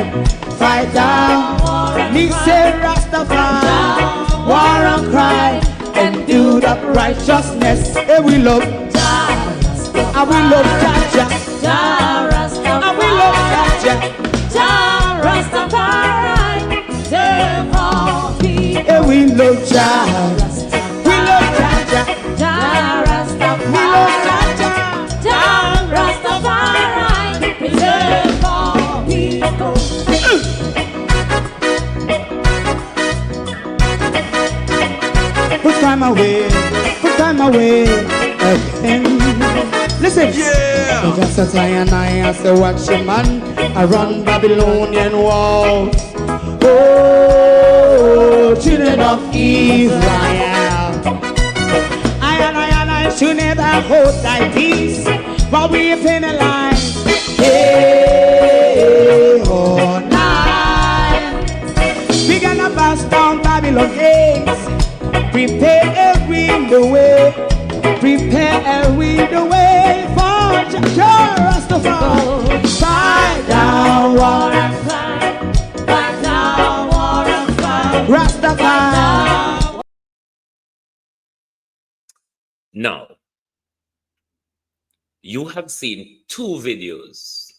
Fight down, me say Rastafari. War and cry and do that righteousness. And we love and we love Jaja. And we love Jaja. And we love Jaja. We love Jaja. We love Put time away again. Listen, yeah. So just as I and I as a watching man, I run Babylonian walls. Oh, children of Israel. I should never hold thy peace while we penalize. Day or night, we gonna bust down Babylon gates. Prepare every the way. Prepare every the way for Rastafari. Fight down, war and fight. Fight down, war and fight. Rastafari. Now, you have seen two videos.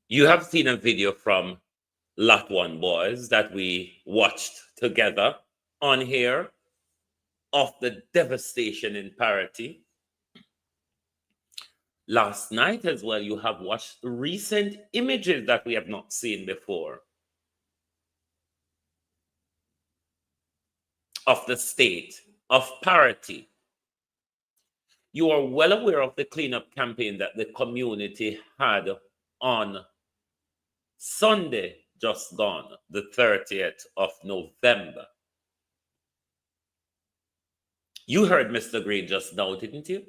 You have seen a video from Lot 1 Boys that we watched together on here of the devastation in Parottee. Last night as well, you have watched recent images that we have not seen before of the state of Parottee. You are well aware of the cleanup campaign that the community had on Sunday just gone, the 30th of November. You heard Mr. Green just now, didn't you?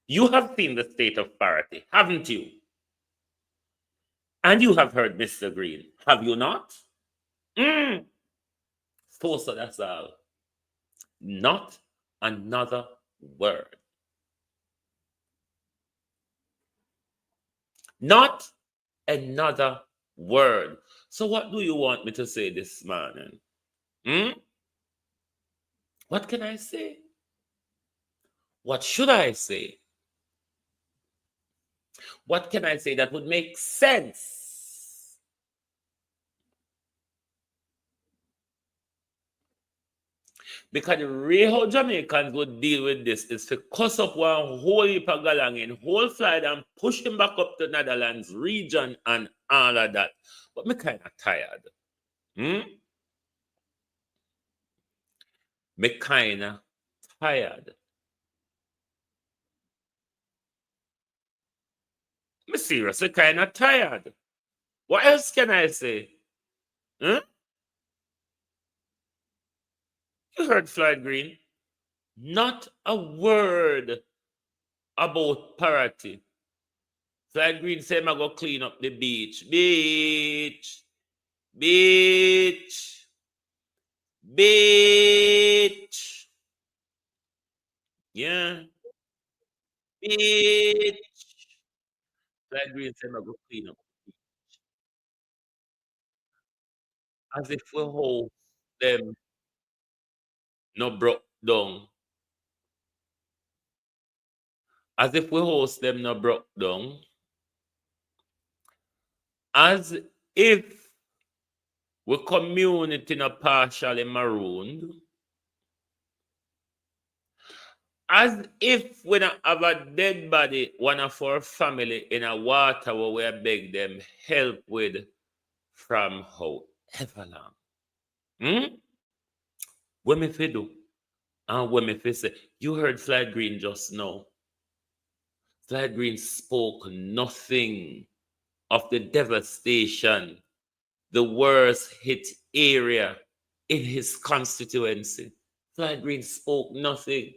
You have seen the state of Parottee, haven't you? And you have heard Mr. Green, have you not? So that's all. Not another word. Not another word. So what do you want me to say this morning? What can I say? What should I say? What can I say that would make sense? Because the way how Jamaicans would deal with this is to cuss up one whole heap of galang in whole flight and push him back up to Netherlands region and all of that. But me kind of tired. Me kind of tired. Me seriously kind of tired. What else can I say? You heard Floyd Green? Not a word about Parottee. Floyd Green said, I'm going to clean up the beach. Beach. Beach. Beach. Yeah. Beach. Floyd Green said, I'm going to clean up the beach. As if we hold them no broke down. As if we host them no broke down. As if we community no partially marooned. As if we don't have a dead body, one of our family in a water where we beg them help with from however long. What me fi do? And what me fi say? You heard Floyd Green just now. Floyd Green spoke nothing of the devastation, the worst hit area in his constituency. Floyd Green spoke nothing.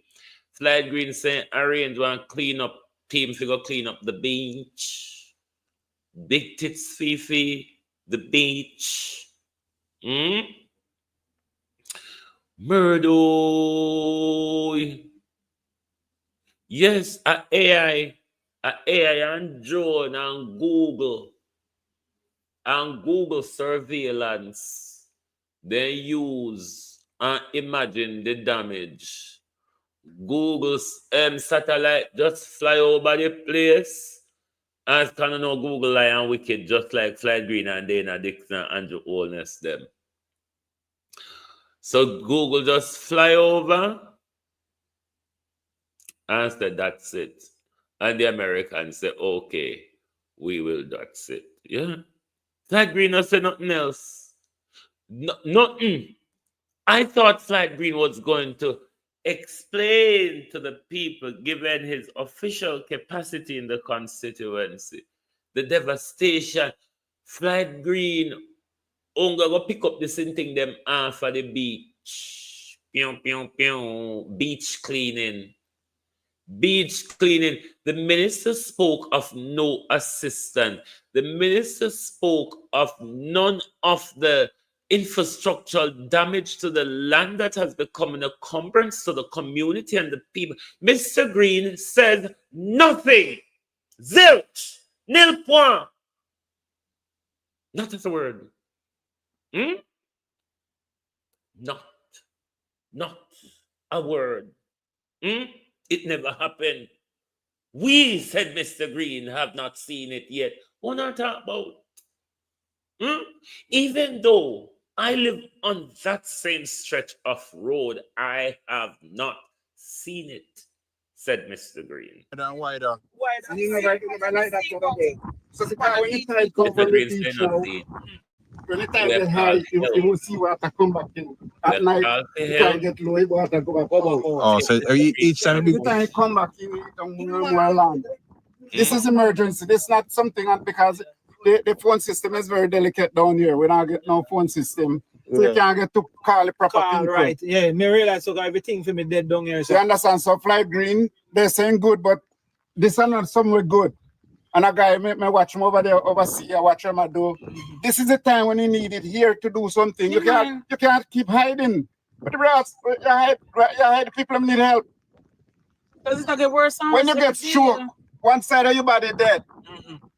Floyd Green said, arrange one clean up team figure clean up the beach. Big tits Fifi, the beach. Murdo. Yes, a AI and drone and Google surveillance. They use and imagine the damage. Google's satellite just fly over the place. As kind of know Google lie and wicked, just like Floyd Green and Dana Dixon and Andrew Holness them. So Google just fly over and said, that's it. And the Americans say, okay, we will, that's it. Yeah. Floyd Green not say nothing else. Nothing. I thought Floyd Green was going to explain to the people, given his official capacity in the constituency, the devastation. Floyd Green, go pick up this thing them off of the beach. Pew, pew, pew. Beach cleaning. Beach cleaning. The minister spoke of no assistance. The minister spoke of none of the infrastructural damage to the land that has become an encumbrance to the community and the people. Mr. Green said nothing. Zilch. Nil point. Not as a word. Not a word. It never happened. We, said Mr. Green, have not seen it yet. What not talk about? Even though I live on that same stretch of road, I have not seen it, said Mr. Green. Wider. You never like that the other day. So the when you try to come from the beach now, when you try to get high, you will see water come back in. At night, you try to get low, water go back. Oh, so each time you try to come back, you don't more land. This is emergency. This is not something because the phone system is very delicate down here. We don't get no phone system. So you can't get to call the proper people. Right, yeah. Me realize so everything for me dead down here. So. You understand? So Floyd Green, they're saying good, but this is not somewhere good. And a guy, me watch him over there, oversee, I watch him do. This is the time when you need it here to do something. You can't keep hiding. But the rest, you hide people need help. Does it not get worse? When you get stroke, one side of your body dead.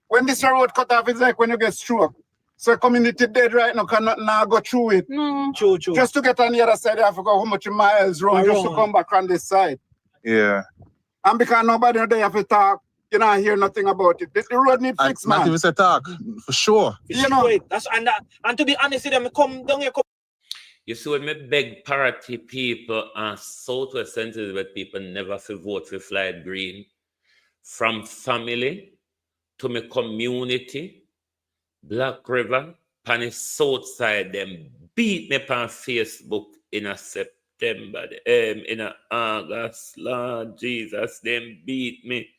When this road cut off, it's like when you get stroke. So community dead right now cannot now go through it. True. Just to get on the other side, you have to go how much miles round just to come back on this side. Yeah. And because nobody there have to talk, you don't hear nothing about it. The road need fix, man. Not even say talk, for sure. You know. That's and to be honest with them, come down here. You see, when me beg Parottee people and Southwest St. Elizabeth people never to vote for Floyd Green, from family to my community, Black River, on the south side, them beat me on Facebook in a September, in a August, Lord Jesus, them beat me,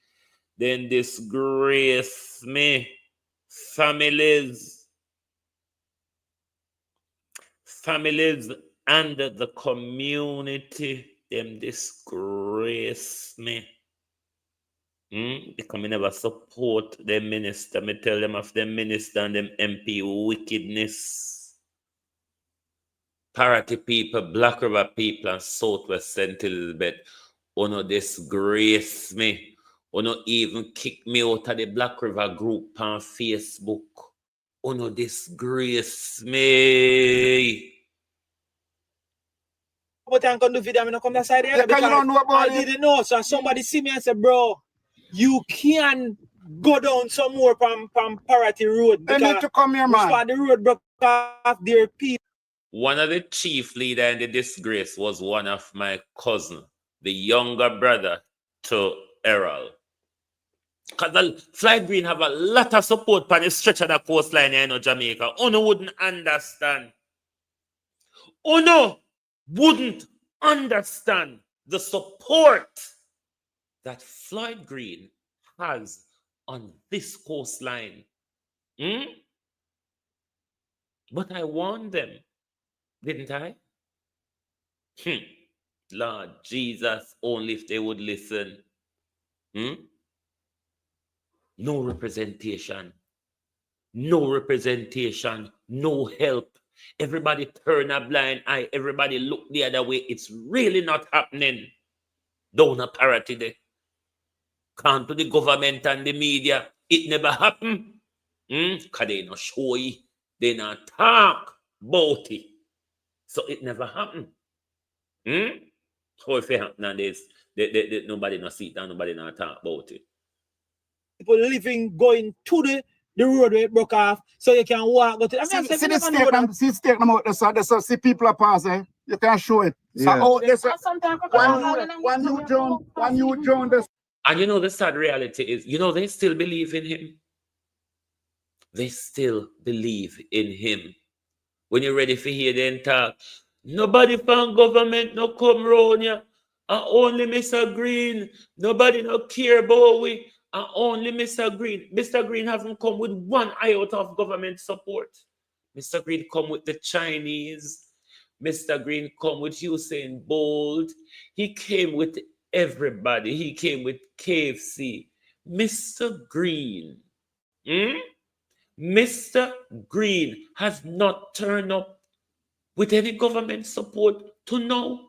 then disgrace me, families and the community, them disgrace me. Because I never support them minister. Me tell them of them minister and them MP wickedness. Parottee people, Black River people, and Southwest St. Elizabeth, no disgrace me. No even kick me out of the Black River group on Facebook. No disgrace me. But I can do video, I'm not come that side here. Yeah, 'cause you don't know about I it. didn't know. So somebody see me and say, bro, you can go down some more from Parottee Road. They need to come here, man. The road broke off their people. One of the chief leader in the disgrace was one of my cousin, the younger brother to Errol. Because Floyd Green have a lot of support on the stretch of the coastline here in Jamaica. Uno wouldn't understand. Uno wouldn't understand the support that Floyd Green has on this coastline. But I warned them, didn't I? Lord Jesus, only if they would listen. No representation. No representation. No help. Everybody turn a blind eye. Everybody look the other way. It's really not happening. Down a Parottee there. Come to the government and the media. It never happened. Because they not show it. They not talk about it. So it never happened. How if it happen and nobody not see it and nobody not talk about it. People living, going to the road where it broke off, so you can walk. Go to, See the stake them out there, so see people are passing. You can show it. So out there, so one you join this. And you know the sad reality is, they still believe in him. They still believe in him. When you're ready for hear them talk, nobody from government no come round ya. And only Mr. Green. Nobody no care about we. And only Mr. Green. Mr. Green haven't come with one iota of government support. Mr. Green come with the Chinese. Mr. Green come with Usain Bolt. He came with everybody. He came with KFC. Mr. Green. Mr. Green has not turned up with any government support to know.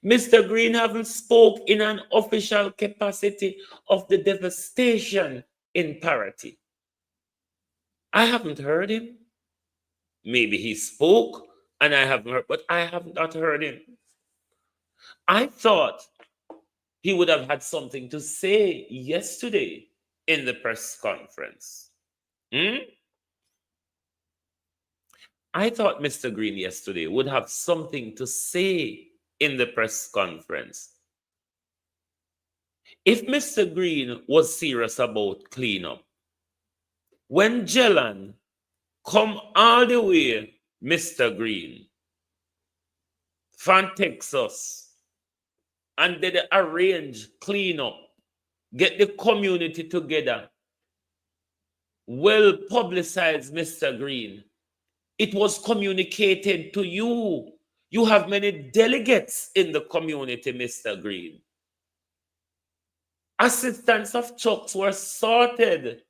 Mr. Green haven't spoke in an official capacity of the devastation in Parottee. I haven't heard him. Maybe he spoke and I haven't heard, but I have not heard him. I thought he would have had something to say yesterday in the press conference. I thought Mr. Green yesterday would have something to say in the press conference. If Mr. Green was serious about cleanup, when Jellan come all the way, Mr. Green, from Texas, and they arrange cleanup, get the community together, well publicized, Mr. Green. It was communicated to you. You have many delegates in the community, Mr. Green. Assistants of trucks were sorted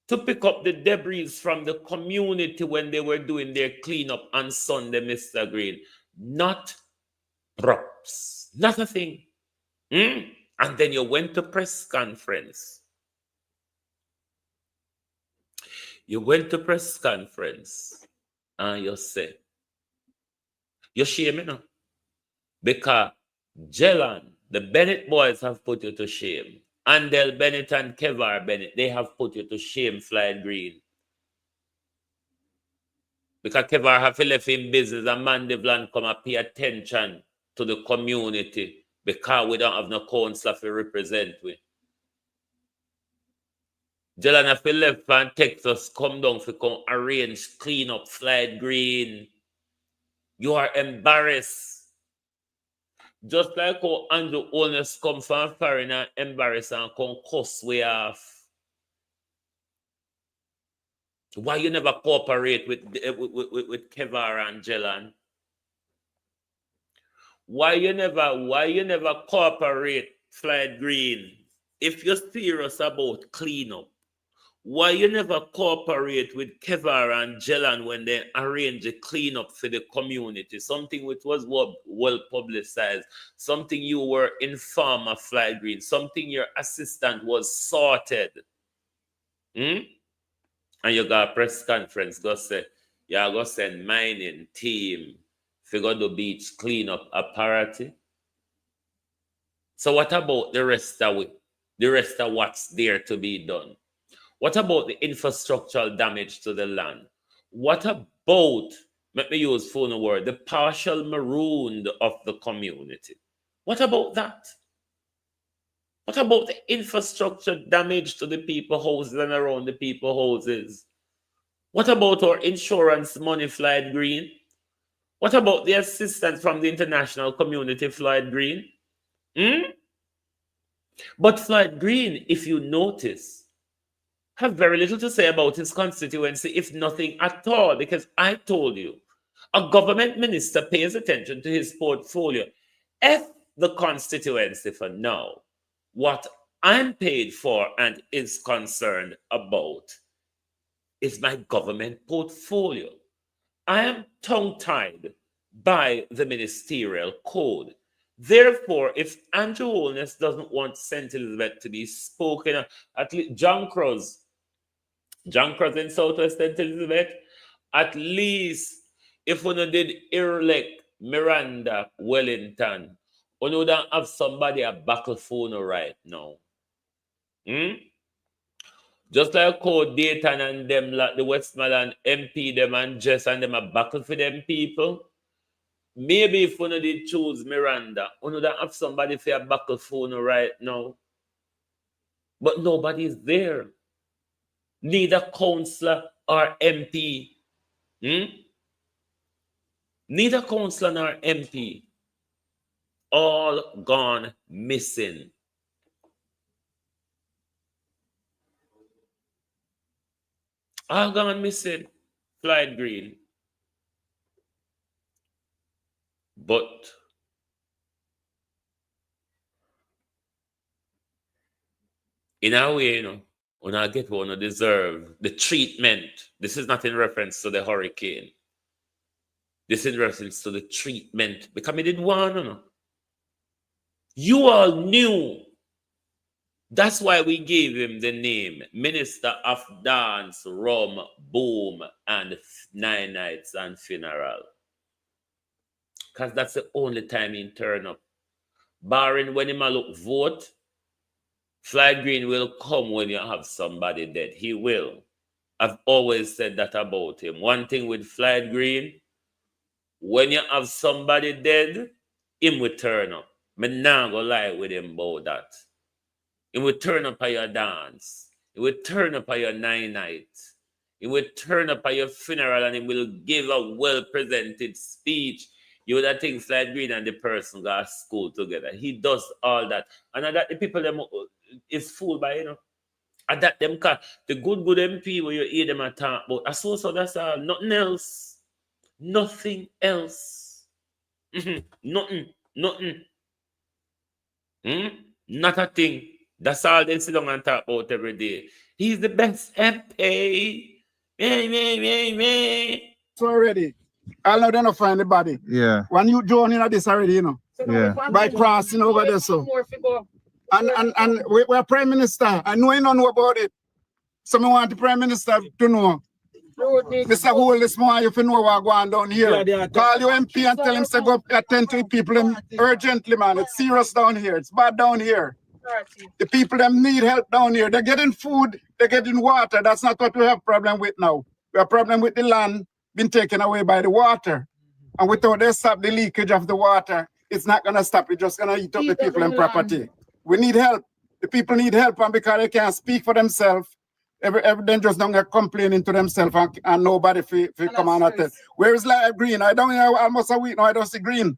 to pick up the debris from the community when they were doing their cleanup on Sunday, Mr. Green. Not props. Not a thing. And then you went to press conference. You went to press conference and you said, you shame me now. Because Jellan, the Bennett boys have put you to shame. Andel Bennett and Kevar Bennett, they have put you to shame, Floyd Green. Because Kevar have to left in business and Mandevlan come and pay attention to the community because we don't have no council to represent we. Jalan have to left and Texas come down to come arrange, clean up, Slide Green. You are embarrassed. Just like how Andrew Owners come from foreign and embarrassed and come cuss way off. Why you never cooperate with Kevar and Jelan? Why you never cooperate, Slide Green? If you're serious about cleanup, why you never cooperate with Kevar and Jelan when they arrange a cleanup for the community? Something which was well publicized, something you were informed of, Slide Green, something your assistant was sorted. And you got a press conference, go say, you're going to send mining team figure the beach clean up a Parottee. So what about the rest of it? The rest of what's there to be done? What about the infrastructural damage to the land? What about, let me use phone word, the partial marooned of the community? What about that? What about the infrastructure damage to the people houses and around the people houses? What about our insurance money, Slide Green? What about the assistance from the international community, Slide Green? But Slide Green, if you notice, have very little to say about his constituency, if nothing at all, because I told you, a government minister pays attention to his portfolio. If the constituency for now, what I'm paid for and is concerned about is my government portfolio. I am tongue-tied by the ministerial code. Therefore, if Andrew Holness doesn't want St. Elizabeth to be spoken at least John Cross in Southwest St. Elizabeth, at least if we did elect Miranda Wellington, we don't have somebody a buckle phone right now. Just like how Dayton and them, like the Westmoreland MP, them and Jess and them a buckle for them people. Maybe if we did choose Miranda, we don't have somebody for a buckle phone right now. But nobody is there. Neither councillor or MP. Neither councillor nor MP. All gone missing. All gone missing. Slide Green. But in a way, when I get one, I deserve the treatment. This is not in reference to the hurricane. This is in reference to the treatment. Because I did one, You all knew. That's why we gave him the name Minister of Dance, Rum, Boom, and 9 Nights and Funeral. Because that's the only time he turn up. Barring when he look vote, Slide Green will come when you have somebody dead. He will. I've always said that about him. One thing with Slide Green, when you have somebody dead, him will turn up. Me nah go lie with him about that. He will turn up at your dance. He will turn up at your 9 nights. He will turn up at your funeral and he will give a well-presented speech. You would have think Slide Green and the person go to school together. He does all that. And that the people them is fooled by, And that them the good MP where you hear them talk about. That's all. Nothing else. Nothing else. Nothing. Not a thing. That's all they sit down and talk about every day. He's the best MP. So already, I'll not gonna find the body. Yeah. When you join in this already, Yeah. By crossing over there, so. And we're Prime Minister. I know you don't know about it. So I want the Prime Minister to know. Mr. Hole, this morning, if you know what's going down here, call your MP and tell him to go attend to the people urgently, man. It's serious down here. It's bad down here. The people them need help down here. They're getting food, they're getting water. That's not what we have problem with now. We have problem with the land, been taken away by the water. And without they stop the leakage of the water, it's not gonna stop. It's just gonna eat up the people and property. We need help. The people need help, and because they can't speak for themselves, everything just don't get complaining to themselves, and nobody come on at it. Where is like Green? I don't know. Almost a week now. I don't see Green.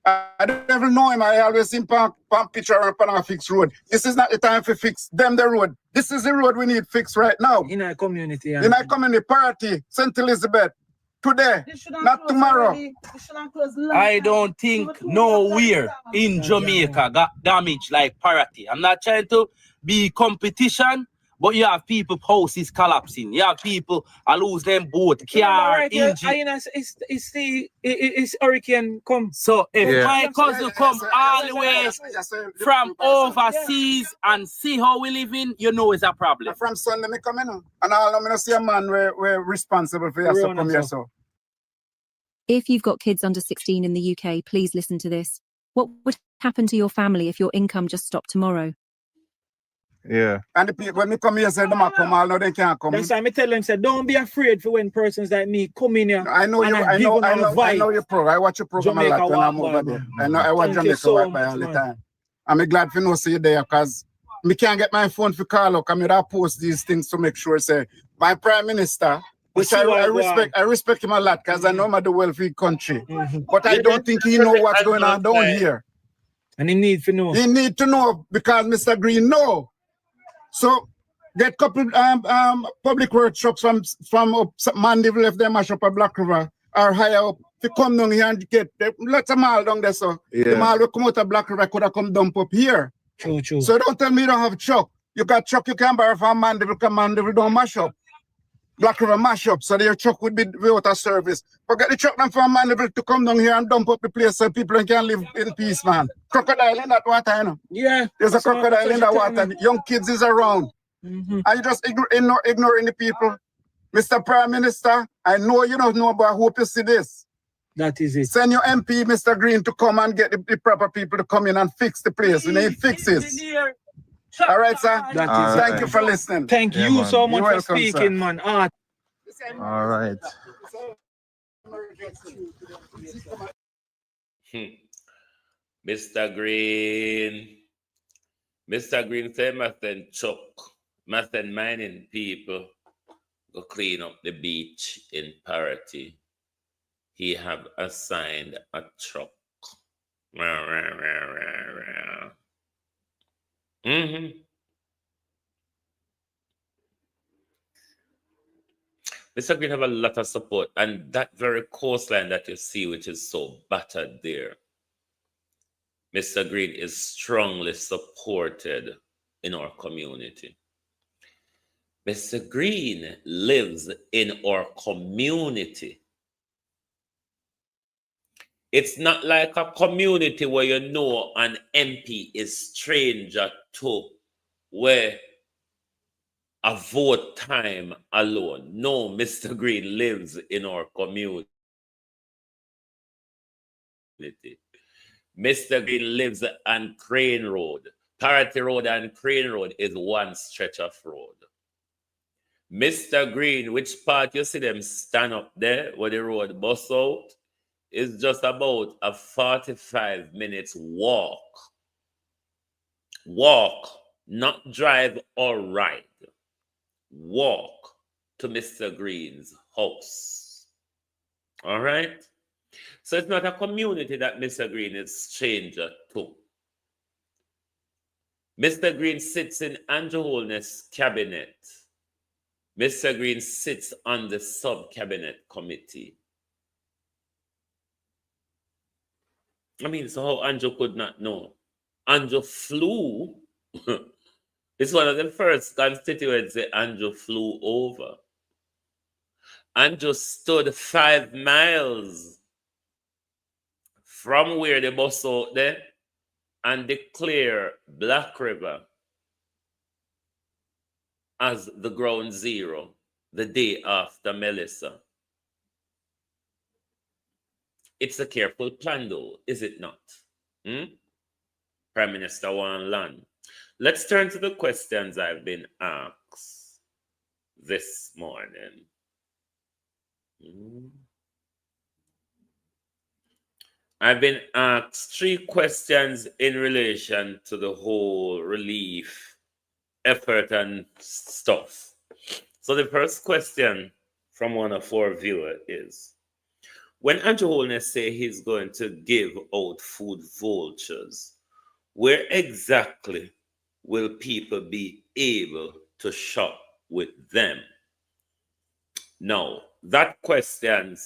I don't even know him. I always see him on picture on a fixed road. This is not the time for fix them the road. This is the road we need fixed right now. In our community. In our community, Parottee, St. Elizabeth. Today, not tomorrow. I don't think nowhere in Jamaica got damage like Parottee. I'm not trying to be competition, but you have people houses collapsing. You have people lose them boat, car, engine. It's hurricane come. So if my cousin come all the way from overseas and see how we living, you know it's a problem. From Sunday me come in, and all I'm gonna see a man we're responsible for your come here. So if you've got kids under 16 in the UK, please listen to this. What would happen to your family if your income just stopped tomorrow? Yeah. And the people when they come here say them come all now they can't come. That's why I tell them say don't be afraid for when persons like me come in here. I know you I know your program. I watch your program Jamaica a lot when I'm over there. I watch Jamaica walk by all the time. I'm glad for no see you there because me can't get my phone for call out. I post these things to make sure say my Prime Minister, which I respect him a lot because I know I'm the wealthy country. But I don't think he know what's going on down here. And he need to know. He need to know because Mr. Green know. So get couple public workshops from up Mandeville if they mash up a Black River or higher up to come down here and get let them all down there. So the mall will come out of Black River could have come dump up here. True. So don't tell me you don't have truck. You got truck you can borrow from Mandeville because Mandeville don't mash up. Black River mash up, so your truck would be without a service. Forget the truck them from Mandeville to come down here and dump up the place so people can live in peace, man. Crocodile in that water, you know? Yeah. There's a crocodile in that water. Young kids is around. Are you just ignoring the people? Mr. Prime Minister, I know you don't know, but I hope you see this. That is it. Send your MP, Mr. Green, to come and get the proper people to come in and fix the place. We need fixes. All right, sir. Thank you for listening. Thank you so much for speaking, sir. Man. All right. Mr. Green. Mr. Green said Mathen Chuck. Mathen mining people go clean up the beach in Parottee. He have assigned a truck. Mr. Green have a lot of support, and that very coastline that you see, which is so battered there, Mr. Green is strongly supported in our community. Mr. Green lives in our community. It's not like a community where you know an MP is stranger to where a vote time alone. No, Mr. Green lives in our community. Mr. Green lives on Crane Road. Parottee Road and Crane Road is one stretch of road. Mr. Green, which part you see them stand up there where the road bus out, is just about a 45 minutes walk. Walk, not drive or ride. Walk to Mr. Green's house. All right? So it's not a community that Mr. Green is stranger to. Mr. Green sits in Andrew Holness' cabinet. Mr. Green sits on the sub-cabinet committee. I mean, so how Andrew could not know? Andrew flew. It's one of the first constituents that Andrew flew over. Andrew stood 5 miles from where the bus out there and declared Black River as the ground zero the day after Melissa. It's a careful plan, though, is it not? Prime Minister Wan Land. Let's turn to the questions I've been asked this morning. Mm. I've been asked 3 questions in relation to the whole relief effort and stuff. So the first question from one of our viewers is, when Andrew Holness say he's going to give out food vouchers, where exactly will people be able to shop with them? Now, that question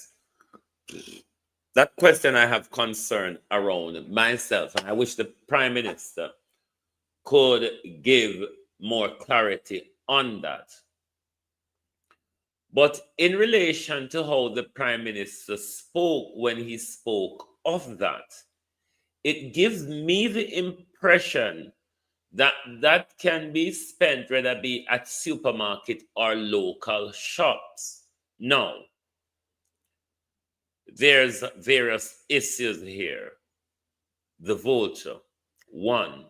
I have concern around myself, and I wish the Prime Minister could give more clarity on that. But in relation to how the Prime Minister spoke when he spoke of that, it gives me the impression that that can be spent, whether it be at supermarket or local shops. Now, there's various issues here. The voucher, one.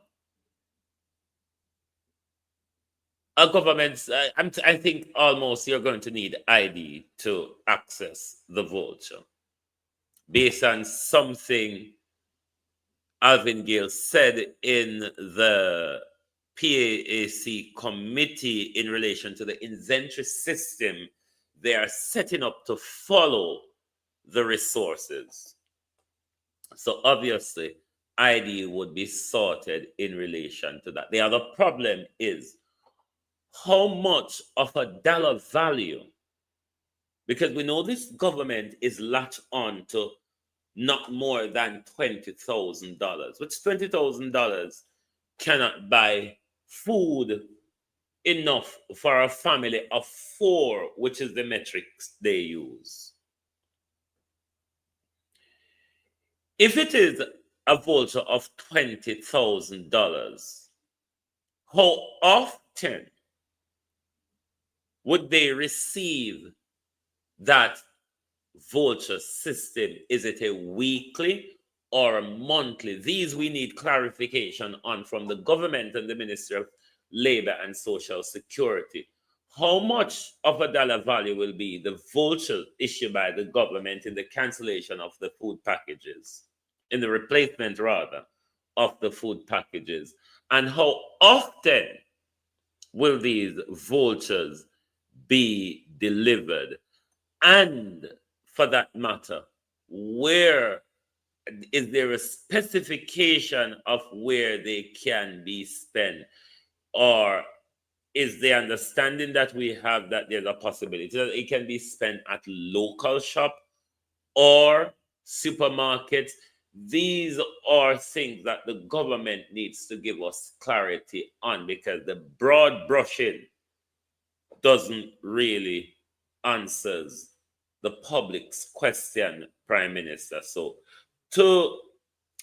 A government, I think almost you're going to need ID to access the voucher, based on something Alvin Gale said in the PAAC committee in relation to the inventory system they are setting up to follow the resources. So obviously, ID would be sorted in relation to that. The other problem is how much of a dollar value, because we know this government is latched on to not more than $20,000, which $20,000 cannot buy food enough for a family of 4, which is the metrics they use. If it is a voucher of $20,000, how often would they receive that voucher system? Is it a weekly or a monthly? These we need clarification on from the government and the Ministry of Labor and Social Security. How much of a dollar value will be the voucher issued by the government in the cancellation of the food packages, in the replacement rather of the food packages? And how often will these vouchers be delivered? And for that matter, where is there a specification of where they can be spent? Or is the understanding that we have that there's a possibility that it can be spent at local shop or supermarkets? These are things that the government needs to give us clarity on, because the broad brushing doesn't really answers the public's question, Prime Minister. So to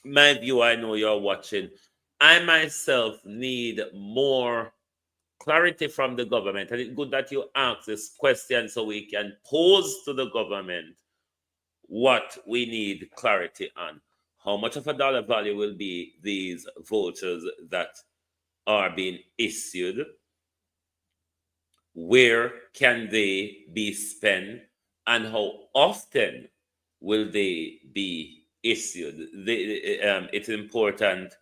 my view, I know you're watching, I myself need more clarity from the government. And it's good that you ask this question so we can pose to the government what we need clarity on. How much of a dollar value will be these vouchers that are being issued? Where can they be spent? And how often will they be issued? It's important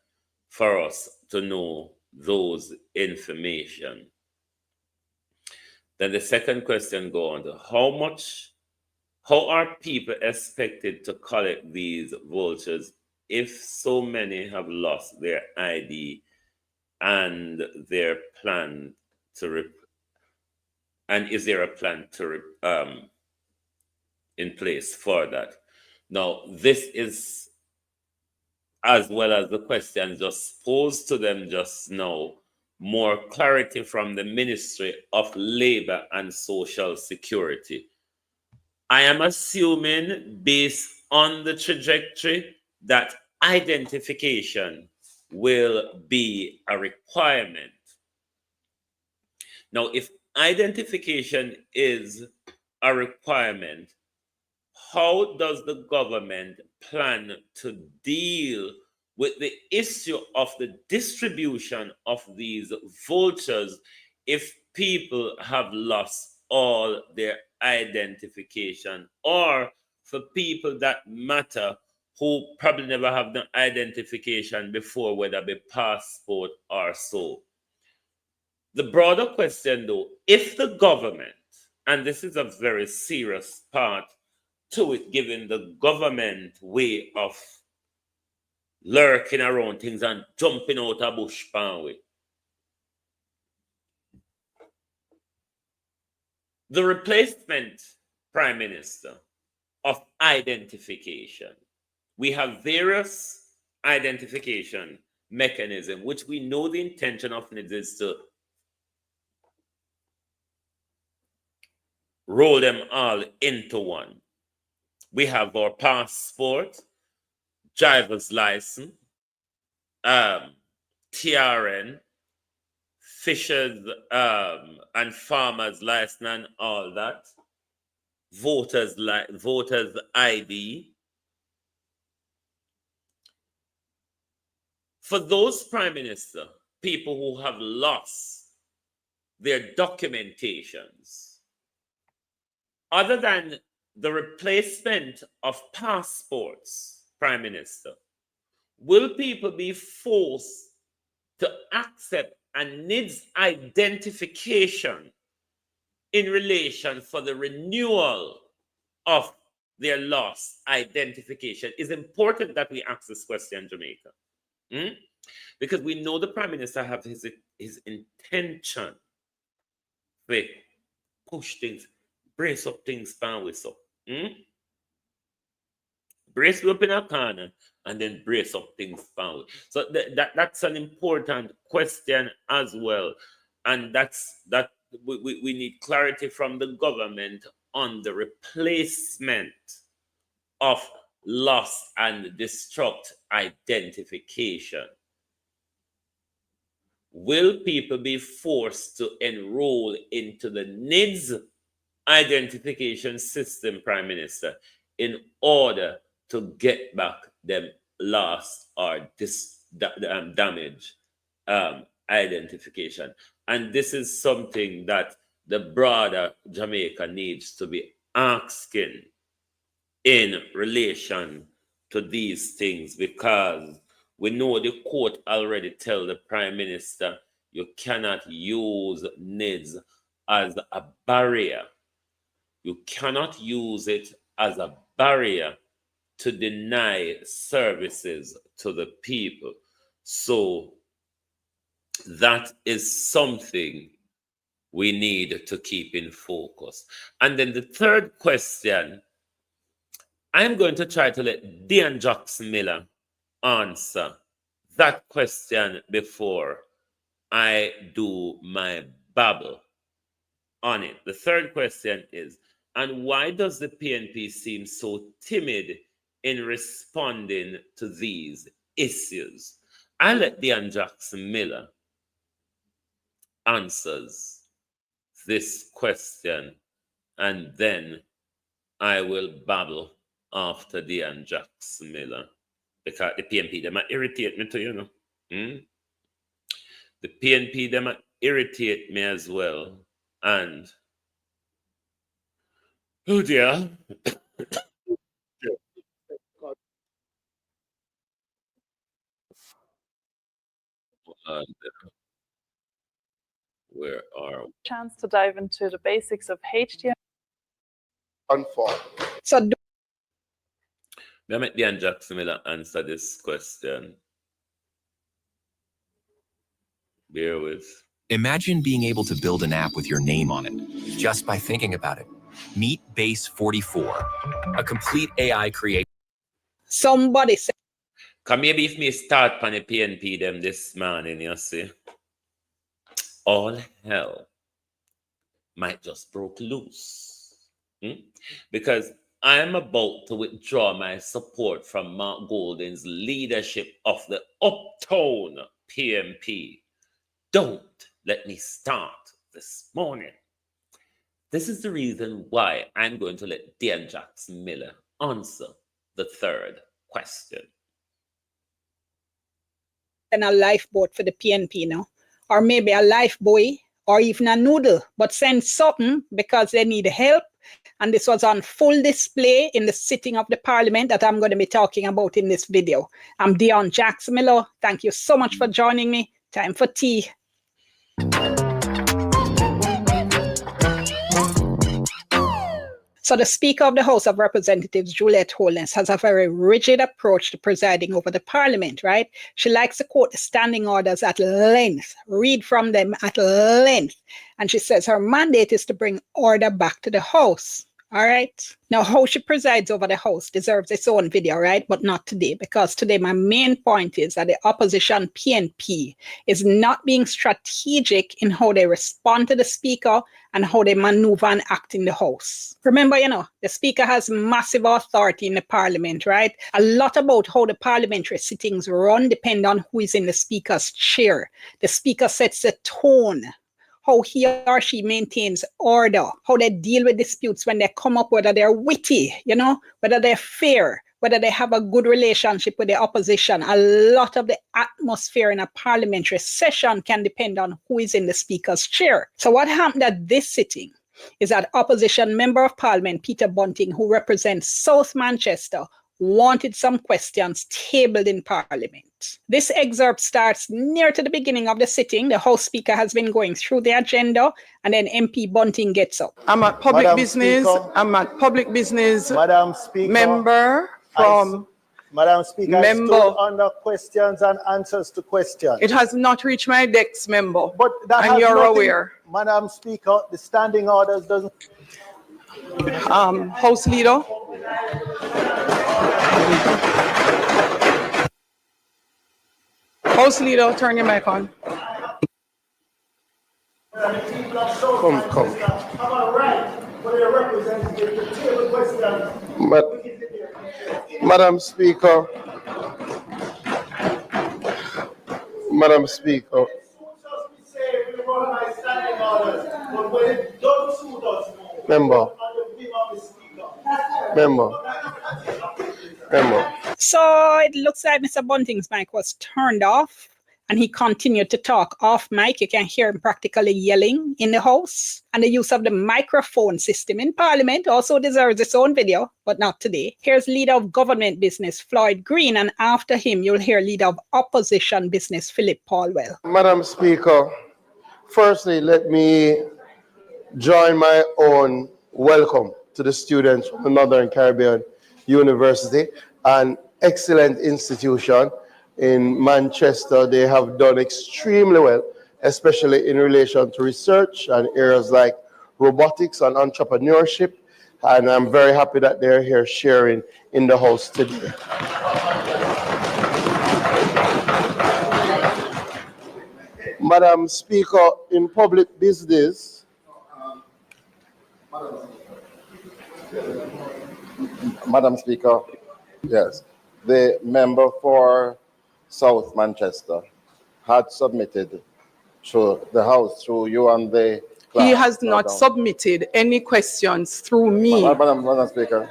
for us to know those information. Then the second question goes on to how are people expected to collect these vouchers if so many have lost their ID and their plan to and is there a plan to in place for that? Now, this is, as well as the question just posed to them just now, more clarity from the Ministry of Labor and Social Security. I am assuming, based on the trajectory, that identification will be a requirement. Now, if identification is a requirement, how does the government plan to deal with the issue of the distribution of these vouchers if people have lost all their identification, or for people that matter who probably never have the identification before, whether it be passport or so. The broader question, though, if the government, and this is a very serious part to it, given the government way of lurking around things and jumping out of bush pan way. The replacement prime minister of identification. We have various identification mechanisms, which we know the intention of it is to roll them all into one. We have our passport, driver's license, TRN, fishers and farmers license and all that, voters ID. For those prime minister, people who have lost their documentations, other than the replacement of passports, prime minister, will people be forced to accept a NIDS identification in relation for the renewal of their lost identification? It's important that we ask this question, Jamaica. Because we know the prime minister have his intention to push things, brace up things, pan with up. Brace up in a corner and then brace up things pan. So that's an important question as well. And that we need clarity from the government on the replacement of lost and destruct identification. Will people be forced to enroll into the NIDS identification system, Prime Minister, in order to get back them lost or damaged identification? And this is something that the broader Jamaica needs to be asking in relation to these things, because we know the court already tell the Prime Minister you cannot use NIDS as a barrier. You cannot use it as a barrier to deny services to the people. So that is something we need to keep in focus. And then the third question, I'm going to try to let Dean Jackson Miller answer that question before I do my babble on it. The third question is, and why does the PNP seem so timid in responding to these issues? I'll let Dean Jackson Miller answers this question, and then I will babble after Dean Jackson Miller, because the PNP, they might irritate me too, you know. The PNP, they might irritate me as well. And, oh dear. Where are we? Chance to dive into the basics of HTML. So Let me Dean Jackson Miller answer this question. Bear with. Imagine being able to build an app with your name on it, just by thinking about it. Meet Base 44, a complete AI creation. Somebody said, Come maybe if me start on the PNP them this morning, you see, all hell might just broke loose. Because I'm about to withdraw my support from Mark Golden's leadership of the Uptown PNP. Don't let me start this morning. This is the reason why I'm going to let Dean Jackson Miller answer the third question. and a lifeboat for the PNP now, or maybe a life buoy, or even a noodle, but send something because they need help And this was on full display in the sitting of the Parliament that I'm going to be talking about in this video. I'm Dion Jackson Miller. Thank you so much for joining me. Time for tea. So the Speaker of the House of Representatives, Juliette Holness, has a very rigid approach to presiding over the Parliament, right? She likes to quote the standing orders at length, read from them at length. And she says her mandate is to bring order back to the House. All right. Now, how she presides over the House deserves its own video, right? But not today, because today my main point is that the opposition PNP is not being strategic in how they respond to the Speaker and how they maneuver and act in the House. Remember, the Speaker has massive authority in the Parliament, right? A lot about how the parliamentary sittings run depend on who is in the Speaker's chair. The Speaker sets the tone, how he or she maintains order, how they deal with disputes when they come up, whether they're witty, whether they're fair, whether they have a good relationship with the opposition. A lot of the atmosphere in a parliamentary session can depend on who is in the Speaker's chair. So what happened at this sitting is that opposition Member of Parliament, Peter Bunting, who represents South Manchester, wanted some questions tabled in Parliament. This excerpt starts near to the beginning of the sitting. The House Speaker has been going through the agenda, and then MP Bunting gets up. I'm at public business. I'm at public business. Madam Speaker, member from. Madam Speaker, member. I stood under questions and answers to questions. It has not reached my desk, member. But that and has you're nothing, aware. Madam Speaker, the standing orders doesn't. House Leader. House Leader, turn your mic on. Come. Madam Speaker. Member. So it looks like Mr. Bunting's mic was turned off and he continued to talk off mic. You can hear him practically yelling in the House. And the use of the microphone system in Parliament also deserves its own video, but not today. Here's Leader of Government Business, Floyd Green, and after him, you'll hear Leader of Opposition Business, Philip Paulwell. Madam Speaker, firstly, let me join my own welcome to the students from the Northern Caribbean University, an excellent institution in Manchester. They have done extremely well, especially in relation to research and areas like robotics and entrepreneurship. And I'm very happy that they're here sharing in the House today. Madam Speaker, in public business, Madam Speaker, yes, the member for South Manchester had submitted to the House through you and the clerk. He has not submitted any questions through me. Madam Speaker.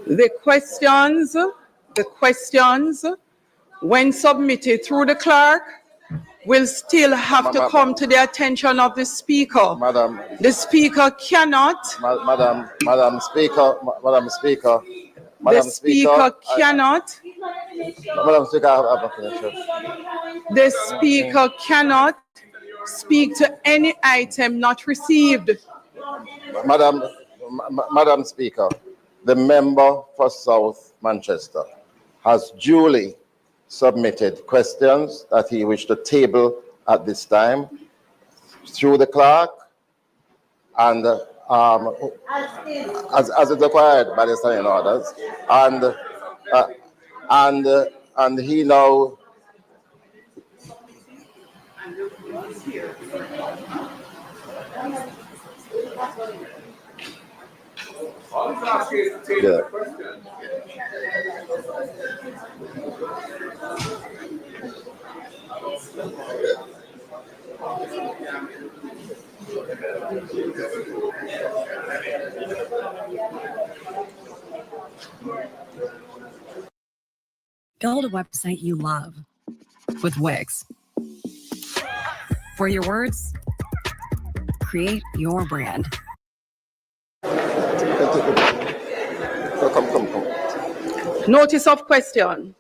The questions, when submitted through the clerk, will still have to come to the attention of the Speaker. Madam. The Speaker cannot. Madam Speaker. The Speaker cannot. Madam Speaker, I have a finished. The Speaker cannot speak to any item not received. Madam Speaker, the member for South Manchester has duly submitted questions that he wished to table at this time through the clerk and as is required by the standing orders, and he now yeah. Build a website you love with Wix. For your words, create your brand. Come. Notice of question.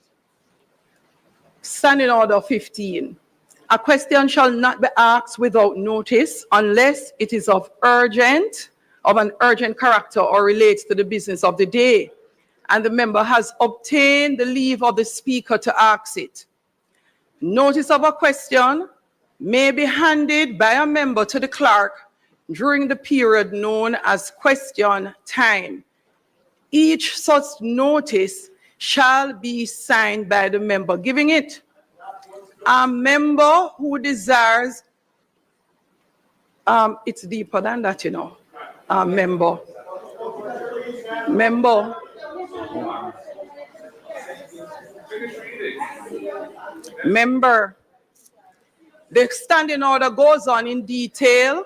Standing order 15. A question shall not be asked without notice unless it is of an urgent character or relates to the business of the day, and the member has obtained the leave of the speaker to ask it. Notice of a question may be handed by a member to the clerk during the period known as question time. Each such notice shall be signed by the member giving it. A member who desires, it's deeper than that, you know. A member. The standing order goes on in detail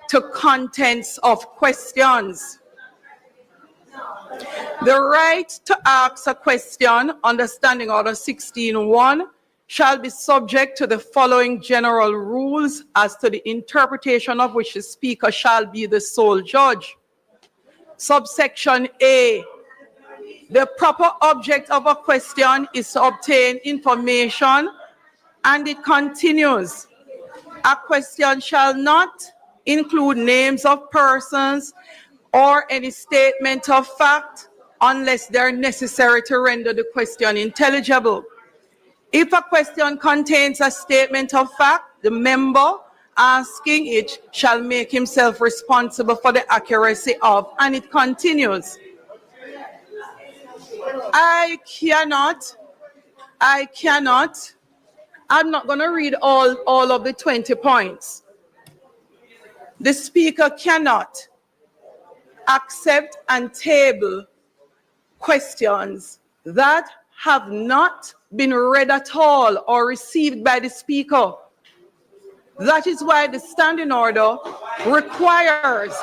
to contents of questions. The right to ask a question under Standing Order 16.1 shall be subject to the following general rules as to the interpretation of which the speaker shall be the sole judge. Subsection A. The proper object of a question is to obtain information, and it continues. A question shall not include names of persons or any statement of fact unless they are necessary to render the question intelligible. If a question contains a statement of fact, the member asking it shall make himself responsible for the accuracy of, and it continues. I'm not going to read all of the 20 points. The speaker cannot accept and table questions that have not been read at all or received by the speaker. That is why the standing order requires.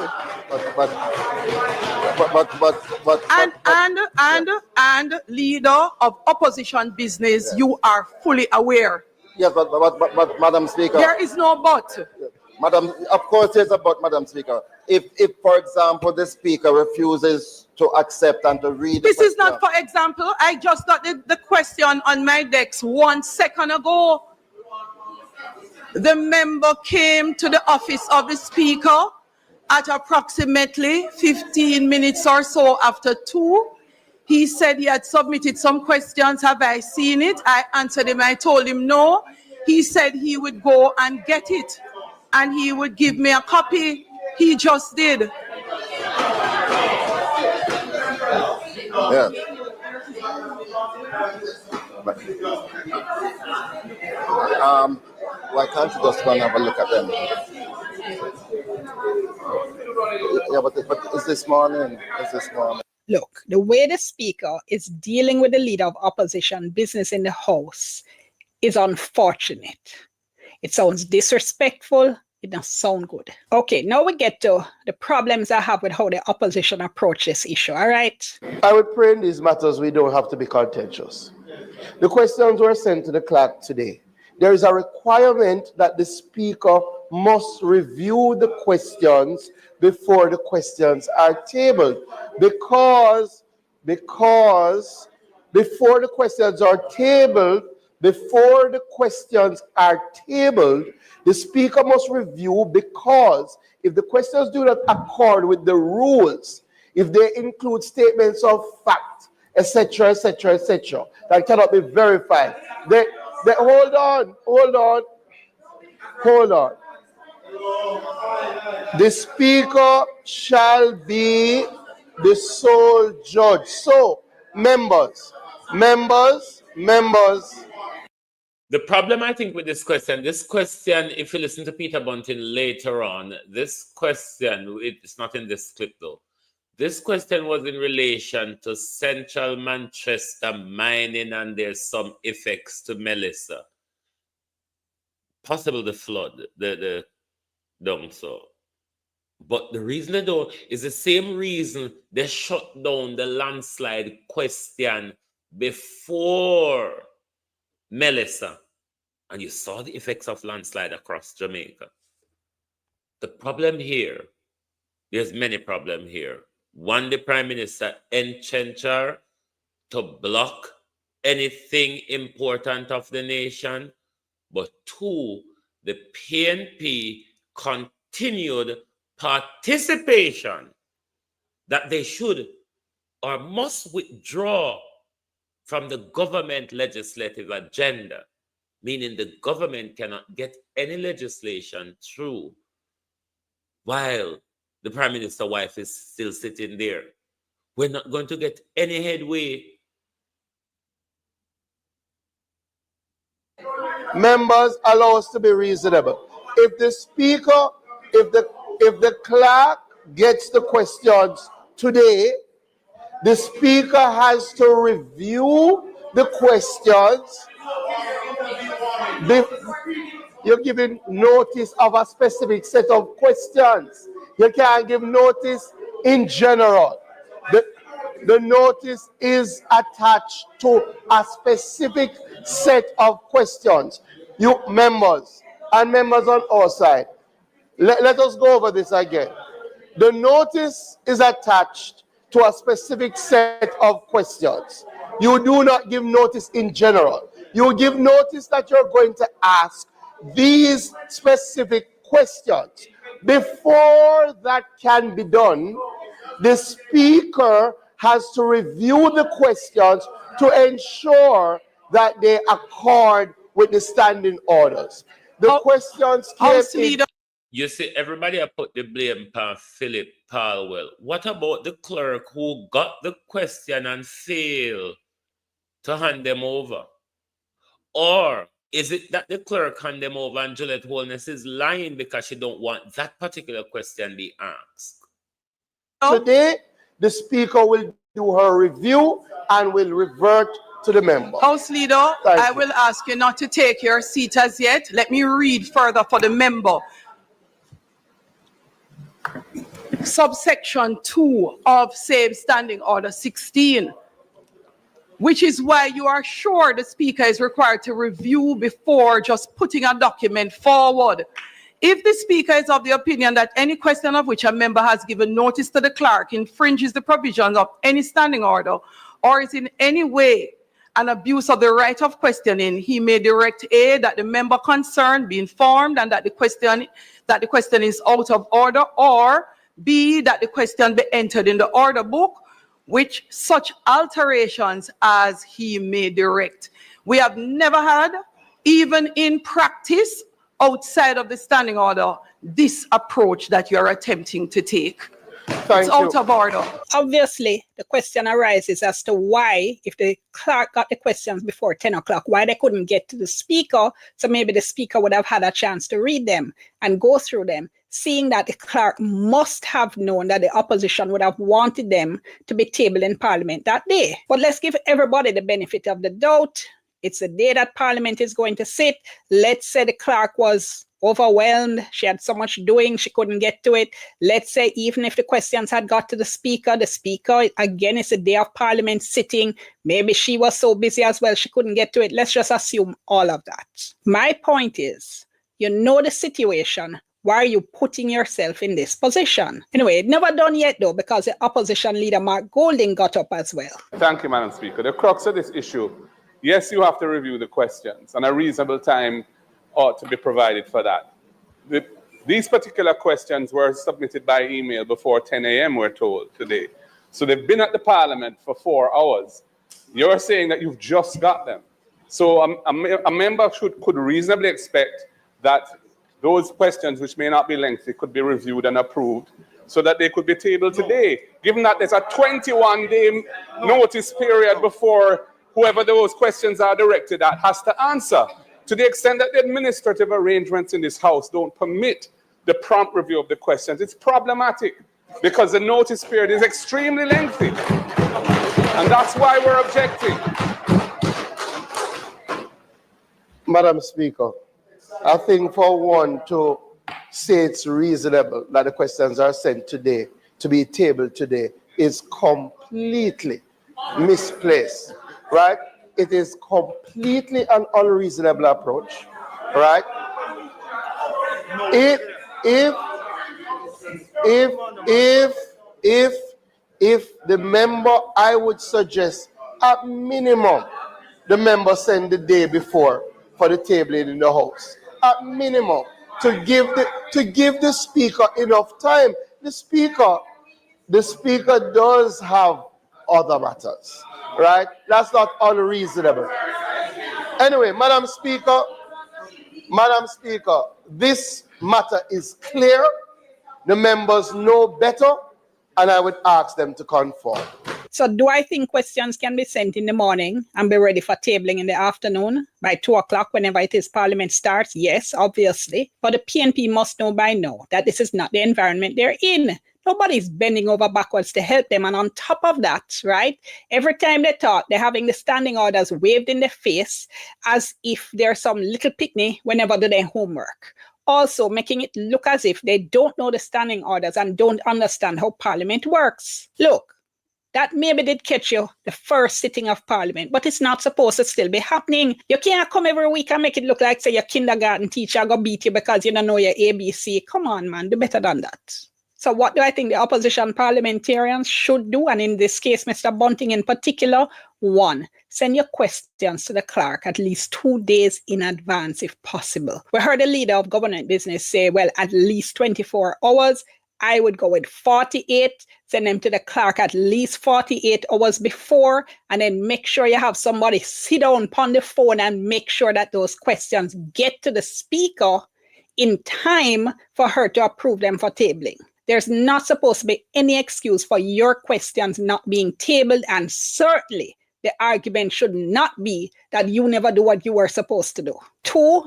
And leader of opposition business, you are fully aware. Yes, but Madam Speaker. There is no but. Madam, of course there's a but, Madam Speaker. If for example, the Speaker refuses to accept and to read This is not for example. I just got the question on my desk 1 second ago. The member came to the office of the Speaker at approximately 15 minutes or so after 2. He said he had submitted some questions. Have I seen it? I answered him. I told him no. He said he would go and get it and he would give me a copy. He just did. Yeah. Why can't you just go and have a look at them? Yeah, but it's this morning. Look, the way the speaker is dealing with the leader of opposition business in the House is unfortunate. It sounds disrespectful. It doesn't sound good. Okay, now we get to the problems I have with how the opposition approach this issue, all right? I would pray in these matters we don't have to be contentious. The questions were sent to the clerk today. There is a requirement that the speaker must review the questions before the questions are tabled. Because before the questions are tabled, the speaker must review, because if the questions do not accord with the rules, if they include statements of fact, etc., that cannot be verified. Hold on. The speaker shall be the sole judge. So, members. The problem, I think, with this question, if you listen to Peter Bunting later on, this question, it's not in this clip though. This question was in relation to Central Manchester mining, and there's some effects to Melissa. Possible the flood, the down so. But the reason they don't is the same reason they shut down the landslide question before Melissa. And you saw the effects of landslide across Jamaica. The problem here, there's many problems here. One, the Prime Minister entrencher to block anything important of the nation. But two, the PNP continued participation that they should or must withdraw from the government legislative agenda, meaning the government cannot get any legislation through while the Prime Minister's wife is still sitting there. We're not going to get any headway. Members, allow us to be reasonable. If the speaker, if the clerk gets the questions today, the speaker has to review the questions. You're giving notice of a specific set of questions. You can't give notice in general. The notice is attached to a specific set of questions. You members and members on our side, let us go over this again. The notice is attached to a specific set of questions. You do not give notice in general. You give notice that you're going to ask these specific questions. Before that can be done, the speaker has to review the questions to ensure that they accord with the standing orders. The questions came in. You see, everybody have put the blame on Philip Palwell. What about the clerk who got the question and failed to hand them over? Or is it that the clerk hand them over and Juliet Holness is lying because she don't want that particular question be asked? Today, the speaker will do her review and will revert to the member. House Leader, I will ask you not to take your seat as yet. Let me read further for the member. Subsection 2 of same Standing Order 16, which is why you are sure the speaker is required to review before just putting a document forward. If the speaker is of the opinion that any question of which a member has given notice to the clerk infringes the provisions of any standing order or is in any way an abuse of the right of questioning, he may direct A, that the member concerned be informed and that the question is out of order, or B, that the question be entered in the order book, which such alterations as he may direct. We have never had, even in practice, outside of the standing order, this approach that you're attempting to take. It's out of order. Obviously, the question arises as to why, if the clerk got the questions before 10 o'clock, why they couldn't get to the speaker, so maybe the speaker would have had a chance to read them and go through them, seeing that the clerk must have known that the opposition would have wanted them to be tabled in Parliament that day. But let's give everybody the benefit of the doubt. It's the day that Parliament is going to sit. Let's say the clerk was overwhelmed. She had so much doing, she couldn't get to it. Let's say even if the questions had got to the speaker, again, it's a day of Parliament sitting. Maybe she was so busy as well, she couldn't get to it. Let's just assume all of that. My point is, you know the situation. Why are you putting yourself in this position? Anyway, never done yet though, because the opposition leader, Mark Golding, got up as well. Thank you, Madam Speaker. The crux of this issue, yes, you have to review the questions, and a reasonable time ought to be provided for that. These particular questions were submitted by email before 10 a.m., we're told today. So they've been at the Parliament for 4 hours. You're saying that you've just got them. So a member could reasonably expect that those questions, which may not be lengthy, could be reviewed and approved so that they could be tabled today, given that there's a 21-day notice period before whoever those questions are directed at has to answer. To the extent that the administrative arrangements in this House don't permit the prompt review of the questions, it's problematic because the notice period is extremely lengthy. And that's why we're objecting. Madam Speaker, I think for one to say it's reasonable that the questions are sent today, to be tabled today, is completely misplaced, right? It is completely an unreasonable approach, right? If if the member, I would suggest at minimum the member send the day before for the tabling in the house. At minimum, to give the speaker enough time. The speaker does have other matters, right? That's not unreasonable. Anyway, Madam Speaker, this matter is clear. The members know better, and I would ask them to conform. So do I think questions can be sent in the morning and be ready for tabling in the afternoon by 2 o'clock whenever it is Parliament starts? Yes, obviously. But the PNP must know by now that this is not the environment they're in. Nobody's bending over backwards to help them. And on top of that, right, every time they talk, they're having the standing orders waved in their face as if they're some little picnic whenever they do their homework. Also making it look as if they don't know the standing orders and don't understand how Parliament works. Look, that maybe did catch you the first sitting of Parliament, but it's not supposed to still be happening. You can't come every week and make it look like, say, your kindergarten teacher go beat you because you don't know your ABC. Come on, man, do better than that. So what do I think the opposition parliamentarians should do? And in this case, Mr. Bunting in particular, 1, send your questions to the clerk at least 2 days in advance if possible. We heard the leader of government business say, well, at least 24 hours. I would go with 48, send them to the clerk at least 48 hours before, and then make sure you have somebody sit down upon the phone and make sure that those questions get to the speaker in time for her to approve them for tabling. There's not supposed to be any excuse for your questions not being tabled, and certainly the argument should not be that you never do what you were supposed to do. 2,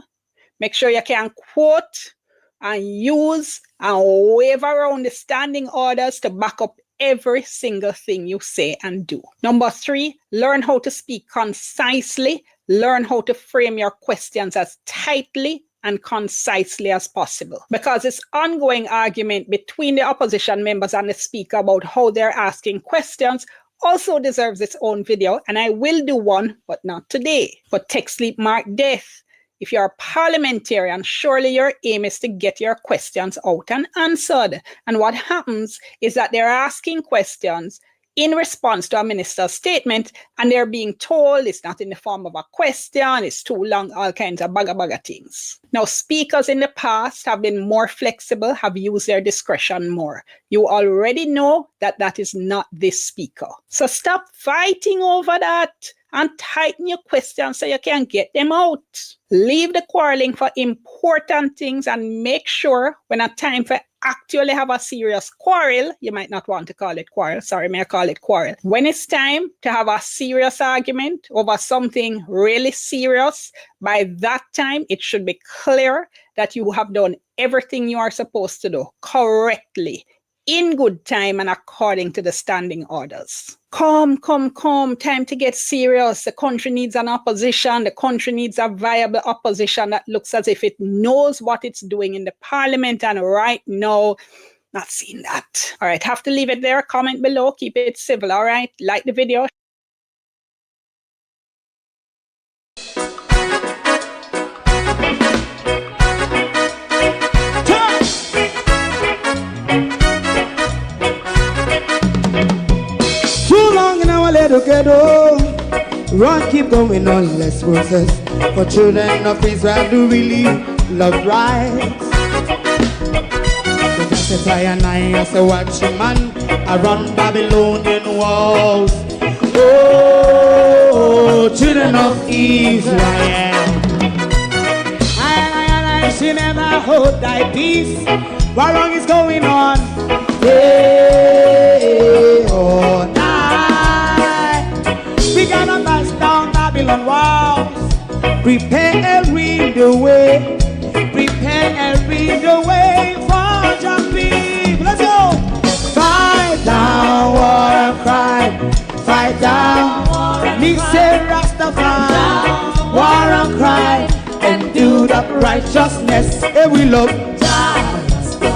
make sure you can quote and use and wave around the standing orders to back up every single thing you say and do. Number 3, learn how to speak concisely. Learn how to frame your questions as tightly and concisely as possible. Because this ongoing argument between the opposition members and the speaker about how they're asking questions also deserves its own video, and I will do one, but not today. But tech sleep mark death. If you're a parliamentarian, surely your aim is to get your questions out and answered. And what happens is that they're asking questions in response to a minister's statement, and they're being told it's not in the form of a question, it's too long, all kinds of bagga things. Now, speakers in the past have been more flexible, have used their discretion more. You already know that that is not this speaker. So stop fighting over that and tighten your questions so you can get them out. Leave the quarreling for important things and make sure when a time for actually have a serious quarrel, you might not want to call it quarrel, sorry, may I call it quarrel. When it's time to have a serious argument over something really serious, by that time, it should be clear that you have done everything you are supposed to do correctly, in good time and according to the standing orders. Come, time to get serious. The country needs an opposition. The country needs a viable opposition that looks as if it knows what it's doing in the parliament, and right now, not seeing that. All right, have to leave it there. Comment below, keep it civil, all right? Like the video. Ghetto, run, keep going on, less process for children of Israel who really love rights. So just a try and I as a watching man around Babylonian walls. Oh, children of Israel, I should never hold thy peace. What wrong is going on? Hey, oh, we gotta bust down Babylon walls. Prepare and read the way. Prepare and read the way for your people. Let's go. Fight down, war and cry. Fight down, me say Rastafari. War and cry and do that righteousness. And we love Jah.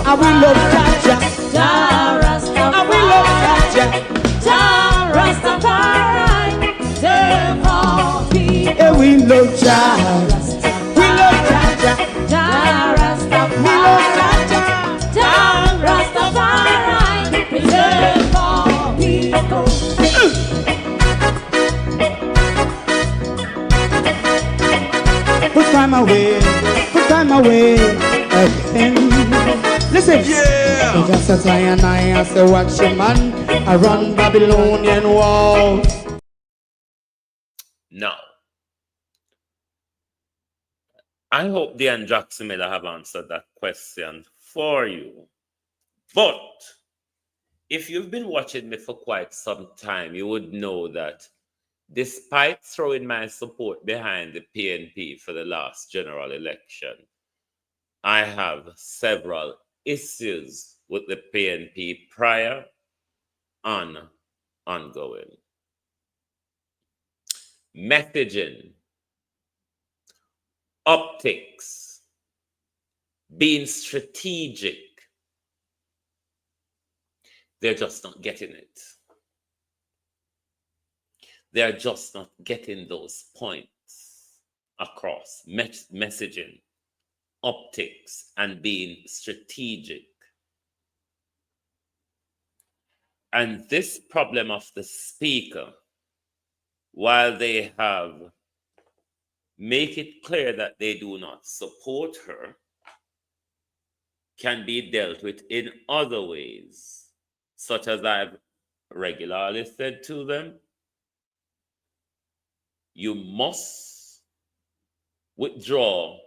And we love Jah. Jah Rastafari. And we love Jah. Jah Rastafari. And we love Jah. We love Jah. Jah Rastafari. We love Jah. Jah Rastafari. climb away, to climb away again. Listen, yeah. So just as I and I as a watching man, I run Babylonian walls. Now, I hope Dan Jackson Miller have answered that question for you. But if you've been watching me for quite some time, you would know that despite throwing my support behind the PNP for the last general election, I have several issues with the PNP prior and ongoing. Messaging, optics, being strategic, they're just not getting it. They're just not getting those points across. Messaging, optics, and being strategic. And this problem of the speaker, while they have make it clear that they do not support her, can be dealt with in other ways, such as I've regularly said to them, you must withdraw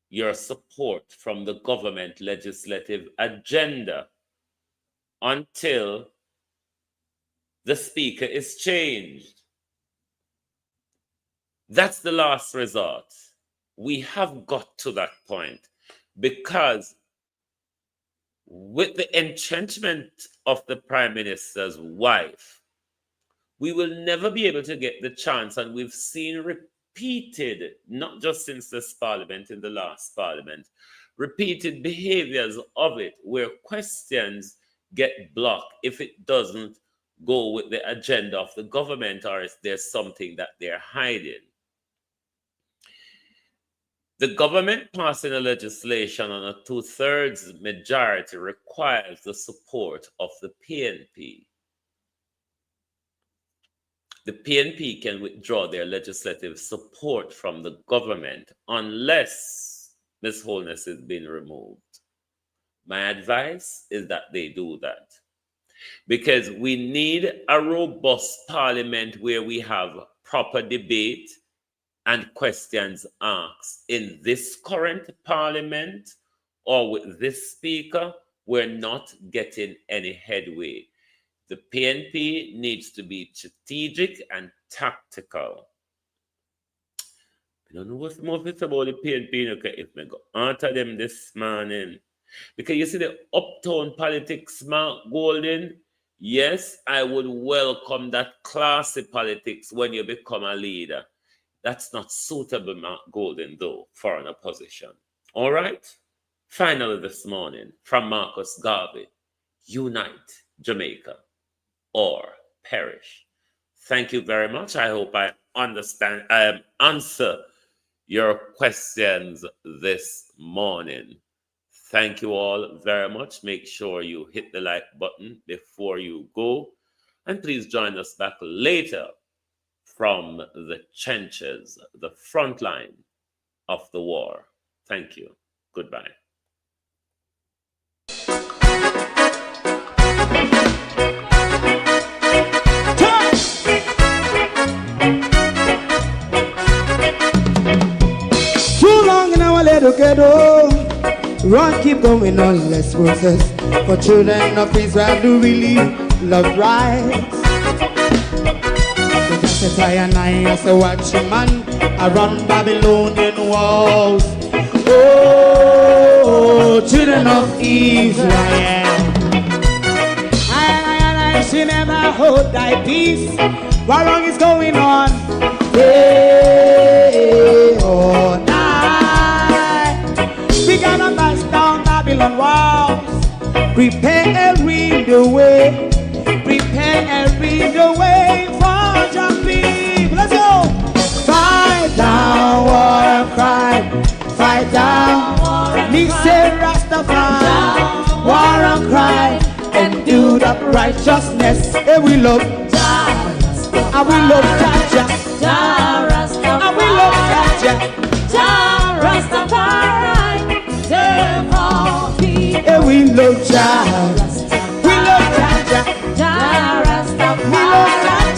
your support from the government legislative agenda until the speaker is changed. That's the last resort. We have got to that point because with the entrenchment of the Prime Minister's wife, we will never be able to get the chance, and we've seen repeated, not just since this parliament, in the last parliament, repeated behaviors of it where questions get blocked if it doesn't go with the agenda of the government or if there's something that they're hiding. The government passing a legislation on a 2/3 majority requires the support of the PNP. The PNP can withdraw their legislative support from the government unless Ms. Holness is being removed. My advice is that they do that, because we need a robust parliament where we have proper debate and questions asked. In this current parliament or with this speaker, we're not getting any headway. The PNP needs to be strategic and tactical. I don't know what's more about the PNP, okay, if I go answer them this morning. Because you see the uptown politics, Mark Golden, yes, I would welcome that classy politics when you become a leader. That's not suitable, Mark Golden, though, for an opposition. All right? Finally this morning, from Marcus Garvey, unite Jamaica or perish. Thank you very much. I hope I answer your questions this morning. Thank you all very much. Make sure you hit the like button before you go. And please join us back later from the trenches, the front line of the war. Thank you. Goodbye. Too long in our little ghetto, run keep going on, less process. For children of Israel do really love rights. So just as I and I as a watching man, I run Babylonian walls. Oh, children of Israel, I should never hold thy peace. What wrong is going on? Day or night, we gotta bust down Babylon walls. Prepare and read the way. Prepare and read the way for your people. Let's go. Fight down, war and crime. Fight down, me say Rastafari. War and crime and do that righteousness. And we love Jah, and we love Jah. And we love Jah. we love Jah. We love Jah, Jah. Jah Rastafari,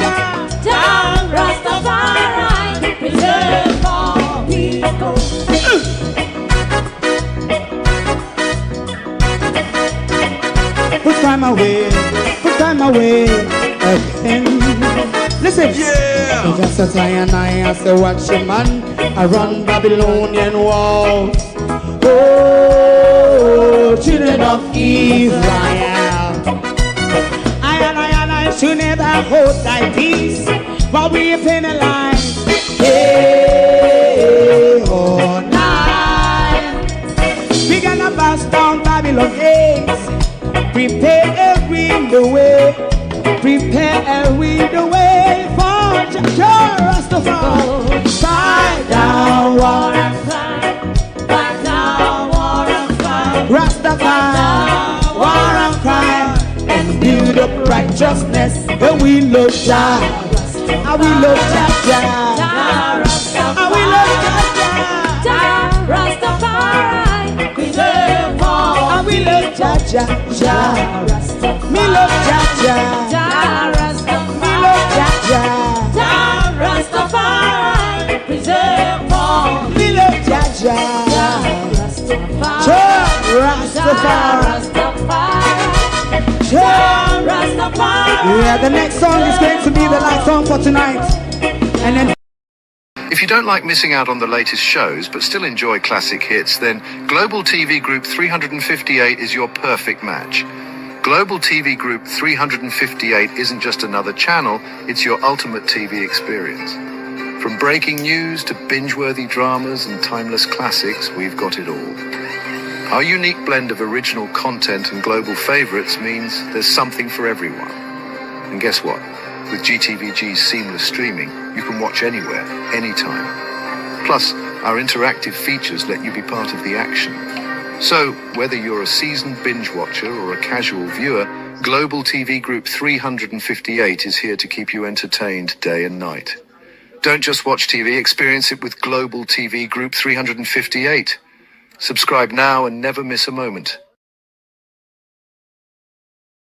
Jah Rastafari, preserve all people. Put time away again. Listen, yeah. Just as I and I say, watch a man, I run Babylonian walls. Oh, children of Israel, I should never hold thy peace while we are penalized. Hey, oh, night. We gonna bust down Babylon gates. Prepare the way, prepare the way for Jah Rastafari. Fight down war and fight down war and fight. Rastafari, war and crime, and build up righteousness. And we love Jah, and we love Jah, and we love Jah Rastafari, preserve all. and we love Jah, Jah. Me love Jah, Jah Rastafari, me love Jah, Jah Rastafari, preserve all. me love Jah, Jah Rastafari, Jah Rastafari, Jah Rastafari. Yeah, the next song is going to be the last song for tonight, and then. If you don't like missing out on the latest shows but still enjoy classic hits, then Global TV Group 358 is your perfect match. Global TV Group 358 isn't just another channel, it's your ultimate TV experience. From breaking news to binge-worthy dramas and timeless classics, we've got it all. Our unique blend of original content and global favorites means there's something for everyone. And guess what? With GTVG's seamless streaming, you can watch anywhere, anytime. Plus, our interactive features let you be part of the action. So, whether you're a seasoned binge watcher or a casual viewer, Global TV Group 358 is here to keep you entertained day and night. Don't just watch TV, experience it with Global TV Group 358. Subscribe now and never miss a moment.